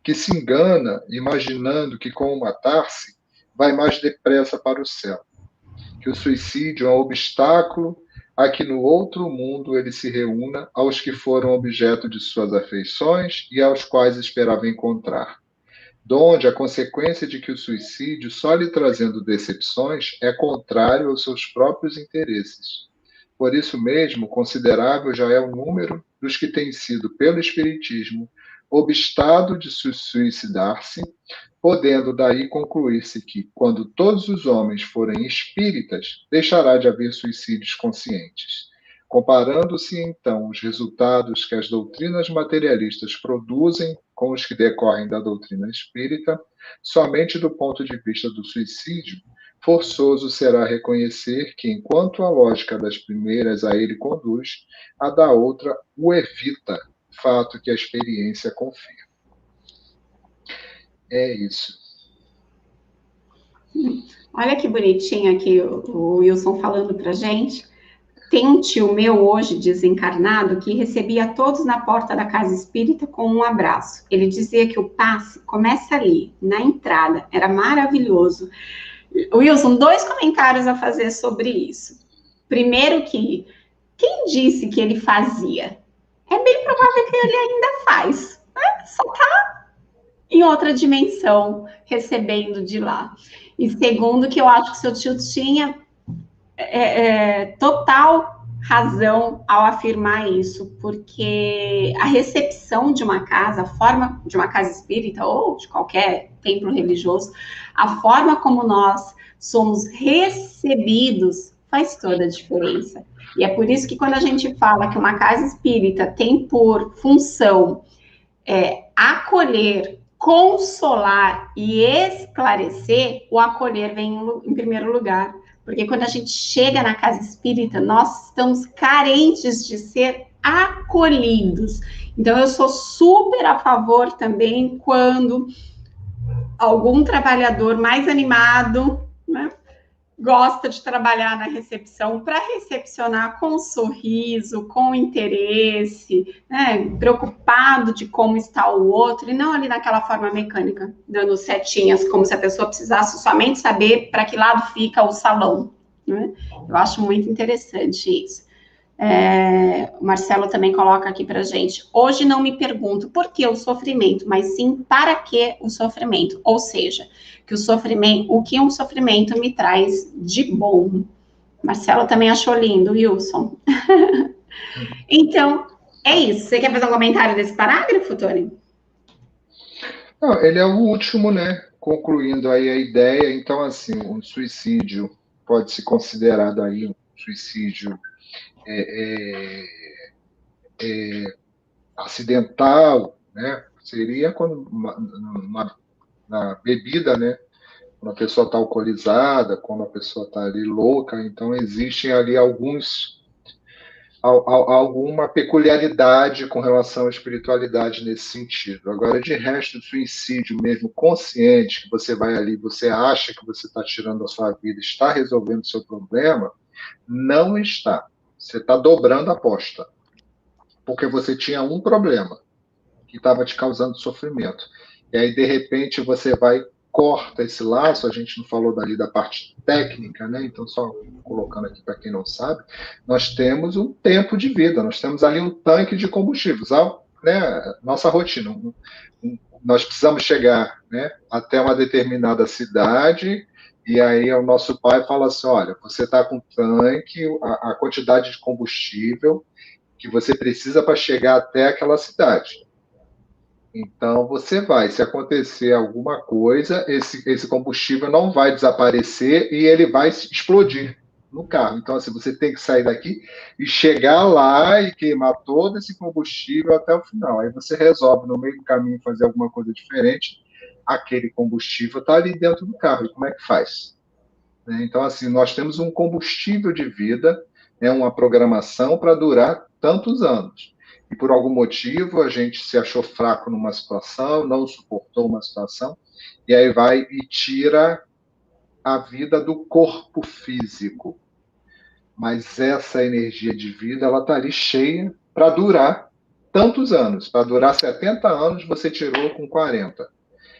que se engana imaginando que com o matar-se vai mais depressa para o céu, que o suicídio é um obstáculo a que no outro mundo ele se reúna aos que foram objeto de suas afeições e aos quais esperava encontrar, donde a consequência de que o suicídio, só lhe trazendo decepções, é contrário aos seus próprios interesses. Por isso mesmo, considerável já é o número dos que têm sido, pelo Espiritismo, obstado de suicidar-se, podendo daí concluir-se que, quando todos os homens forem espíritas, deixará de haver suicídios conscientes. Comparando-se, então, os resultados que as doutrinas materialistas produzem com os que decorrem da doutrina espírita, somente do ponto de vista do suicídio, forçoso será reconhecer que, enquanto a lógica das primeiras a ele conduz, a da outra o evita, fato que a experiência confirma. É isso. Olha que bonitinho aqui o Wilson falando para gente. Tem um tio meu hoje desencarnado que recebia todos na porta da casa espírita com um abraço. Ele dizia que o passe começa ali, na entrada. Era maravilhoso. Wilson, 2 comentários a fazer sobre isso. Primeiro que, quem disse que ele fazia? É bem provável que ele ainda faz. Né? Só está em outra dimensão, recebendo de lá. E segundo, que eu acho que seu tio tinha total razão ao afirmar isso, porque a recepção de uma casa, a forma de uma casa espírita ou de qualquer templo religioso, a forma como nós somos recebidos faz toda a diferença. E é por isso que quando a gente fala que uma casa espírita tem por função acolher, consolar e esclarecer, o acolher vem em primeiro lugar. Porque quando a gente chega na casa espírita, nós estamos carentes de ser acolhidos. Então, eu sou super a favor também quando algum trabalhador mais animado, né, gosta de trabalhar na recepção para recepcionar com um sorriso, com interesse, né, preocupado de como está o outro, e não ali naquela forma mecânica, dando setinhas, como se a pessoa precisasse somente saber para que lado fica o salão. Né? Eu acho muito interessante isso. O Marcelo também coloca aqui para gente. Hoje não me pergunto por que o sofrimento, mas sim para que o sofrimento. Ou seja, que o sofrimento, o que um sofrimento me traz de bom. Marcelo também achou lindo, Wilson. Então, é isso. Você quer fazer um comentário desse parágrafo, Tony? Não, ele é o último, né? Concluindo aí a ideia. Então, assim, um suicídio pode ser considerado aí um suicídio acidental, né? Seria quando na bebida, né? Quando a pessoa está alcoolizada, quando a pessoa está ali louca, então existem ali alguns alguma peculiaridade com relação à espiritualidade nesse sentido. Agora, de resto, suicídio mesmo consciente, que você vai ali, você acha que você está tirando a sua vida, está resolvendo o seu problema, não está. Você está dobrando a aposta. Porque você tinha um problema que estava te causando sofrimento. E aí, de repente, você vai, corta esse laço, a gente não falou dali da parte técnica, né? Então, só colocando aqui para quem não sabe, nós temos um tempo de vida, nós temos ali um tanque de combustíveis, né? Nossa rotina. Nós precisamos chegar, né, até uma determinada cidade, e aí o nosso pai fala assim, olha, você está com tanque, a quantidade de combustível que você precisa para chegar até aquela cidade. Então, você vai, se acontecer alguma coisa, esse combustível não vai desaparecer e ele vai explodir no carro. Então, assim, você tem que sair daqui e chegar lá e queimar todo esse combustível até o final. Aí você resolve, no meio do caminho, fazer alguma coisa diferente, aquele combustível está ali dentro do carro. E como é que faz? Então, assim, nós temos um combustível de vida, uma programação para durar tantos anos. E por algum motivo a gente se achou fraco numa situação, não suportou uma situação, e aí vai e tira a vida do corpo físico. Mas essa energia de vida, ela está ali cheia para durar tantos anos. Para durar 70 anos, você tirou com 40.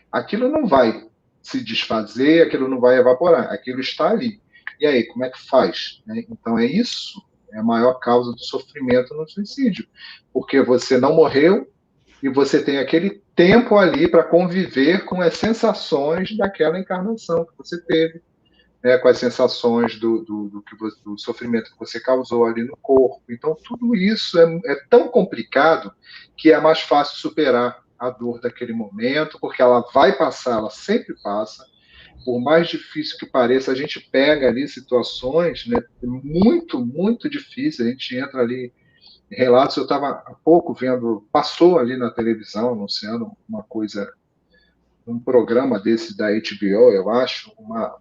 Aquilo não vai se desfazer, aquilo não vai evaporar, aquilo está ali. E aí, como é que faz? Então, isso é a maior causa do sofrimento no suicídio, porque você não morreu e você tem aquele tempo ali para conviver com as sensações daquela encarnação que você teve, com as sensações do sofrimento que você causou ali no corpo. Então, tudo isso é tão complicado que é mais fácil superar a dor daquele momento, porque ela vai passar, ela sempre passa. Por mais difícil que pareça, a gente pega ali situações, né, muito, muito difíceis, a gente entra ali, relatos, eu estava há pouco vendo, passou ali na televisão, anunciando uma coisa, um programa desse da HBO, eu acho,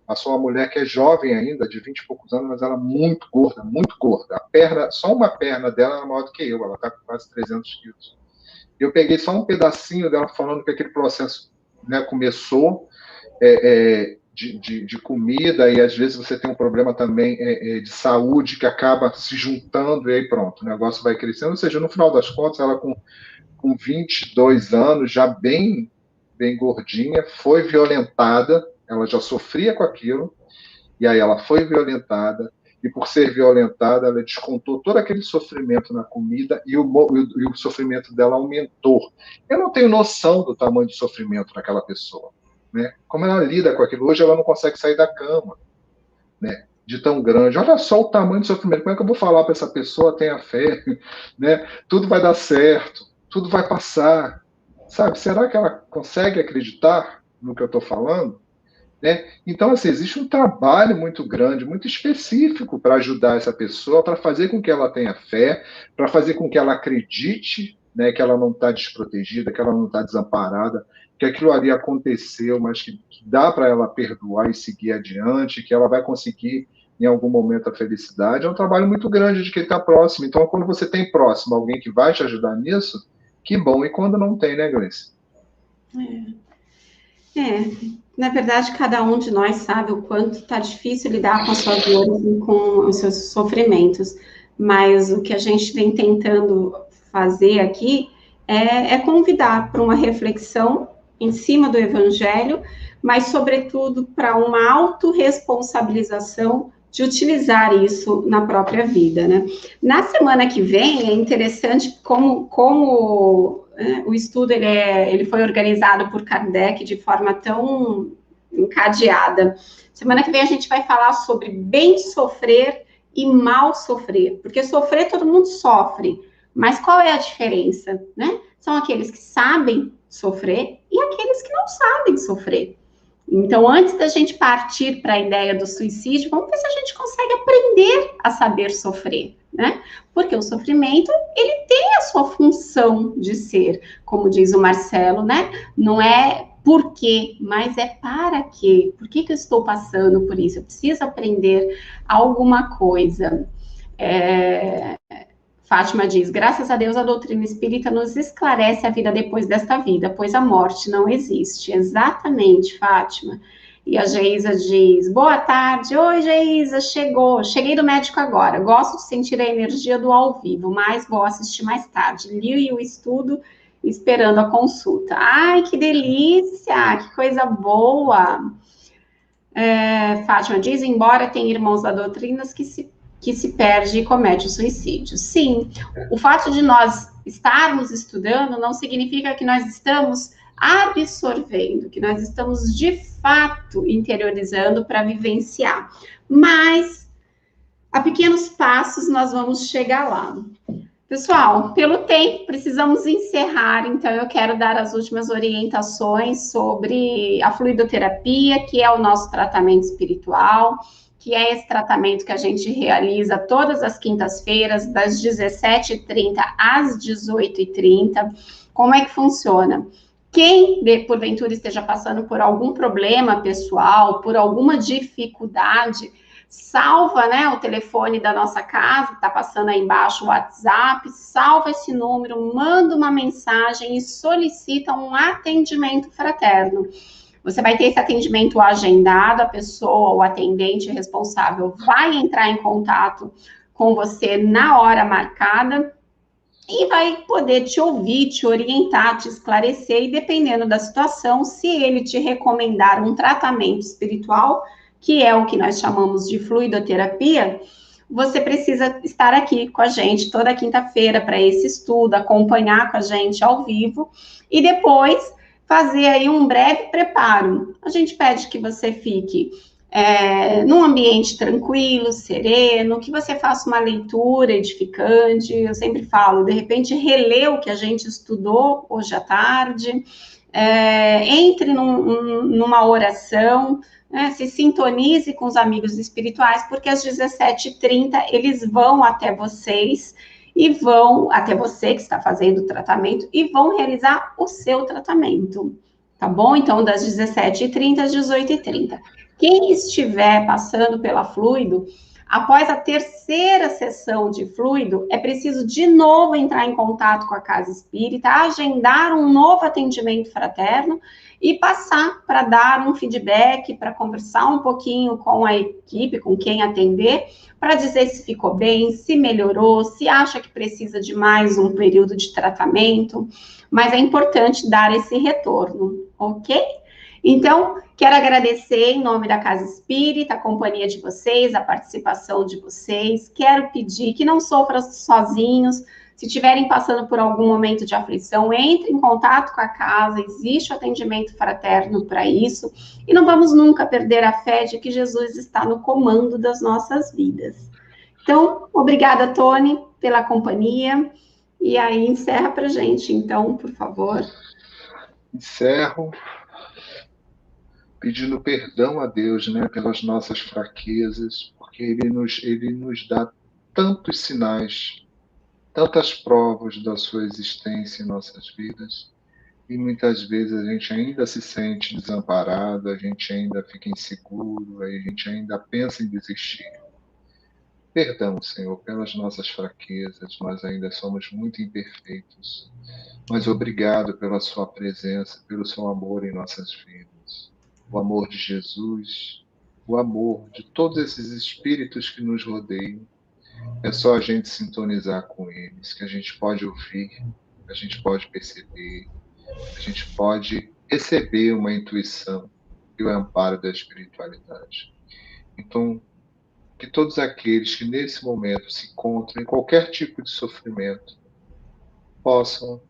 passou uma mulher que é jovem ainda, de 20 e poucos anos, mas ela é muito gorda, muito gorda. A perna, só uma perna dela é maior do que eu, ela está com quase 300 quilos. Eu peguei só um pedacinho dela falando que aquele processo, né, começou de comida, e às vezes você tem um problema também de saúde que acaba se juntando, e aí pronto, o negócio vai crescendo. Ou seja, no final das contas, ela com 22 anos, já bem gordinha, foi violentada, ela já sofria com aquilo, e aí ela foi violentada, e por ser violentada, ela descontou todo aquele sofrimento na comida e o sofrimento dela aumentou. Eu não tenho noção do tamanho de sofrimento daquela pessoa, né? Como ela lida com aquilo. Hoje ela não consegue sair da cama, né? De tão grande. Olha só o tamanho de sofrimento. Como é que eu vou falar para essa pessoa, tenha fé, né? Tudo vai dar certo, tudo vai passar. Sabe, será que ela consegue acreditar no que eu estou falando? Então, assim, existe um trabalho muito grande, muito específico para ajudar essa pessoa, para fazer com que ela tenha fé, para fazer com que ela acredite, né, que ela não está desprotegida, que ela não está desamparada, que aquilo ali aconteceu, mas que dá para ela perdoar e seguir adiante, que ela vai conseguir, em algum momento, a felicidade. É um trabalho muito grande de quem está próximo. Então, quando você tem próximo alguém que vai te ajudar nisso, que bom. E quando não tem, né, Gleice? Na verdade, cada um de nós sabe o quanto está difícil lidar com as suas dores e com os seus sofrimentos, mas o que a gente vem tentando fazer aqui é convidar para uma reflexão em cima do Evangelho, mas, sobretudo, para uma autorresponsabilização de utilizar isso na própria vida, né? Na semana que vem, é interessante como o estudo ele foi organizado por Kardec de forma tão encadeada. Semana que vem a gente vai falar sobre bem sofrer e mal sofrer, porque sofrer todo mundo sofre, mas qual é a diferença, né? São aqueles que sabem sofrer e aqueles que não sabem sofrer. Então, antes da gente partir para a ideia do suicídio, vamos ver se a gente consegue aprender a saber sofrer, né? Porque o sofrimento, ele tem a sua função de ser, como diz o Marcelo, né? Não é por quê, mas é para quê? Por que eu estou passando por isso? Eu preciso aprender alguma coisa. Fátima diz, graças a Deus a doutrina espírita nos esclarece a vida depois desta vida, pois a morte não existe. Exatamente, Fátima. E a Geisa diz, boa tarde, oi Geisa, cheguei do médico agora, gosto de sentir a energia do ao vivo, mas vou assistir mais tarde, li o estudo esperando a consulta. Ai, que delícia, que coisa boa. Fátima diz, embora tenha irmãos da doutrina que se perde e comete o suicídio. Sim, o fato de nós estarmos estudando não significa que nós estamos absorvendo, que nós estamos de fato interiorizando para vivenciar. Mas a pequenos passos nós vamos chegar lá. Pessoal, pelo tempo, precisamos encerrar, então eu quero dar as últimas orientações sobre a fluidoterapia, que é o nosso tratamento espiritual, que é esse tratamento que a gente realiza todas as quintas-feiras, das 17h30 às 18h30. Como é que funciona? Quem, porventura, esteja passando por algum problema pessoal, por alguma dificuldade, salva, né, o telefone da nossa casa, está passando aí embaixo o WhatsApp, salva esse número, manda uma mensagem e solicita um atendimento fraterno. Você vai ter esse atendimento agendado, a pessoa, o atendente responsável vai entrar em contato com você na hora marcada e vai poder te ouvir, te orientar, te esclarecer e dependendo da situação, se ele te recomendar um tratamento espiritual, que é o que nós chamamos de fluidoterapia, você precisa estar aqui com a gente toda quinta-feira para esse estudo, acompanhar com a gente ao vivo e depois fazer aí um breve preparo. A gente pede que você fique num ambiente tranquilo, sereno, que você faça uma leitura edificante. Eu sempre falo, de repente, relê o que a gente estudou hoje à tarde, entre numa oração, né, se sintonize com os amigos espirituais, porque às 17h30 eles vão até vocês e vão até você que está fazendo o tratamento e vão realizar o seu tratamento, tá bom? Então, das 17h30 às 18h30. Quem estiver passando pela fluido, após a terceira sessão de fluido, é preciso de novo entrar em contato com a Casa Espírita, agendar um novo atendimento fraterno e passar para dar um feedback, para conversar um pouquinho com a equipe, com quem atender, para dizer se ficou bem, se melhorou, se acha que precisa de mais um período de tratamento, mas é importante dar esse retorno, ok? Então, quero agradecer em nome da Casa Espírita, a companhia de vocês, a participação de vocês. Quero pedir que não sofram sozinhos. Se estiverem passando por algum momento de aflição, entre em contato com a casa, existe o atendimento fraterno para isso. E não vamos nunca perder a fé de que Jesus está no comando das nossas vidas. Então, obrigada, Tony, pela companhia. E aí, encerra para a gente, então, por favor. Encerro pedindo perdão a Deus, né, pelas nossas fraquezas, porque Ele nos dá tantos sinais, tantas provas da sua existência em nossas vidas, e muitas vezes a gente ainda se sente desamparado, a gente ainda fica inseguro, a gente ainda pensa em desistir. Perdão, Senhor, pelas nossas fraquezas, nós ainda somos muito imperfeitos, mas obrigado pela sua presença, pelo seu amor em nossas vidas. O amor de Jesus, o amor de todos esses espíritos que nos rodeiam. É só a gente sintonizar com eles, que a gente pode ouvir, a gente pode perceber, a gente pode receber uma intuição e o amparo da espiritualidade. Então, que todos aqueles que nesse momento se encontram em qualquer tipo de sofrimento possam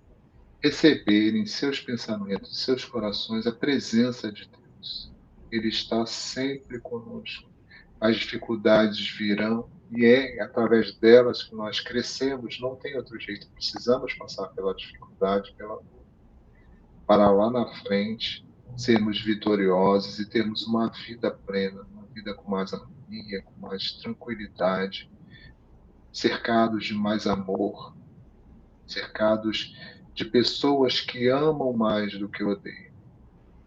receber em seus pensamentos, em seus corações, a presença de Deus. Ele está sempre conosco. As dificuldades virão e é através delas que nós crescemos, não tem outro jeito. Precisamos passar pela dificuldade, para lá na frente sermos vitoriosos e termos uma vida plena, uma vida com mais harmonia, com mais tranquilidade, cercados de mais amor, cercados de pessoas que amam mais do que odeiam.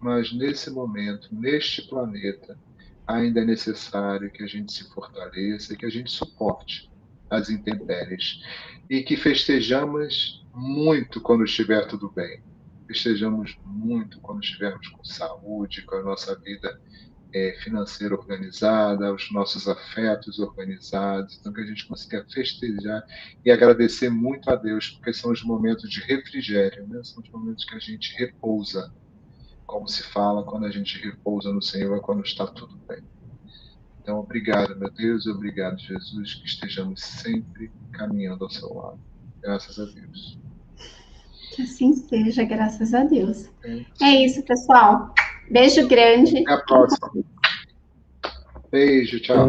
Mas nesse momento, neste planeta, ainda é necessário que a gente se fortaleça e que a gente suporte às intempéries. E que festejamos muito quando estiver tudo bem. Festejamos muito quando estivermos com saúde, com a nossa vida financeira organizada, os nossos afetos organizados, então que a gente consiga festejar e agradecer muito a Deus, porque são os momentos de refrigério, né? São os momentos que a gente repousa, como se fala, quando a gente repousa no Senhor, é quando está tudo bem. Então, obrigado, meu Deus, obrigado, Jesus, que estejamos sempre caminhando ao seu lado. Graças a Deus. Que assim seja, graças a Deus. É isso, pessoal. Beijo grande. Até a próxima. Beijo, tchau.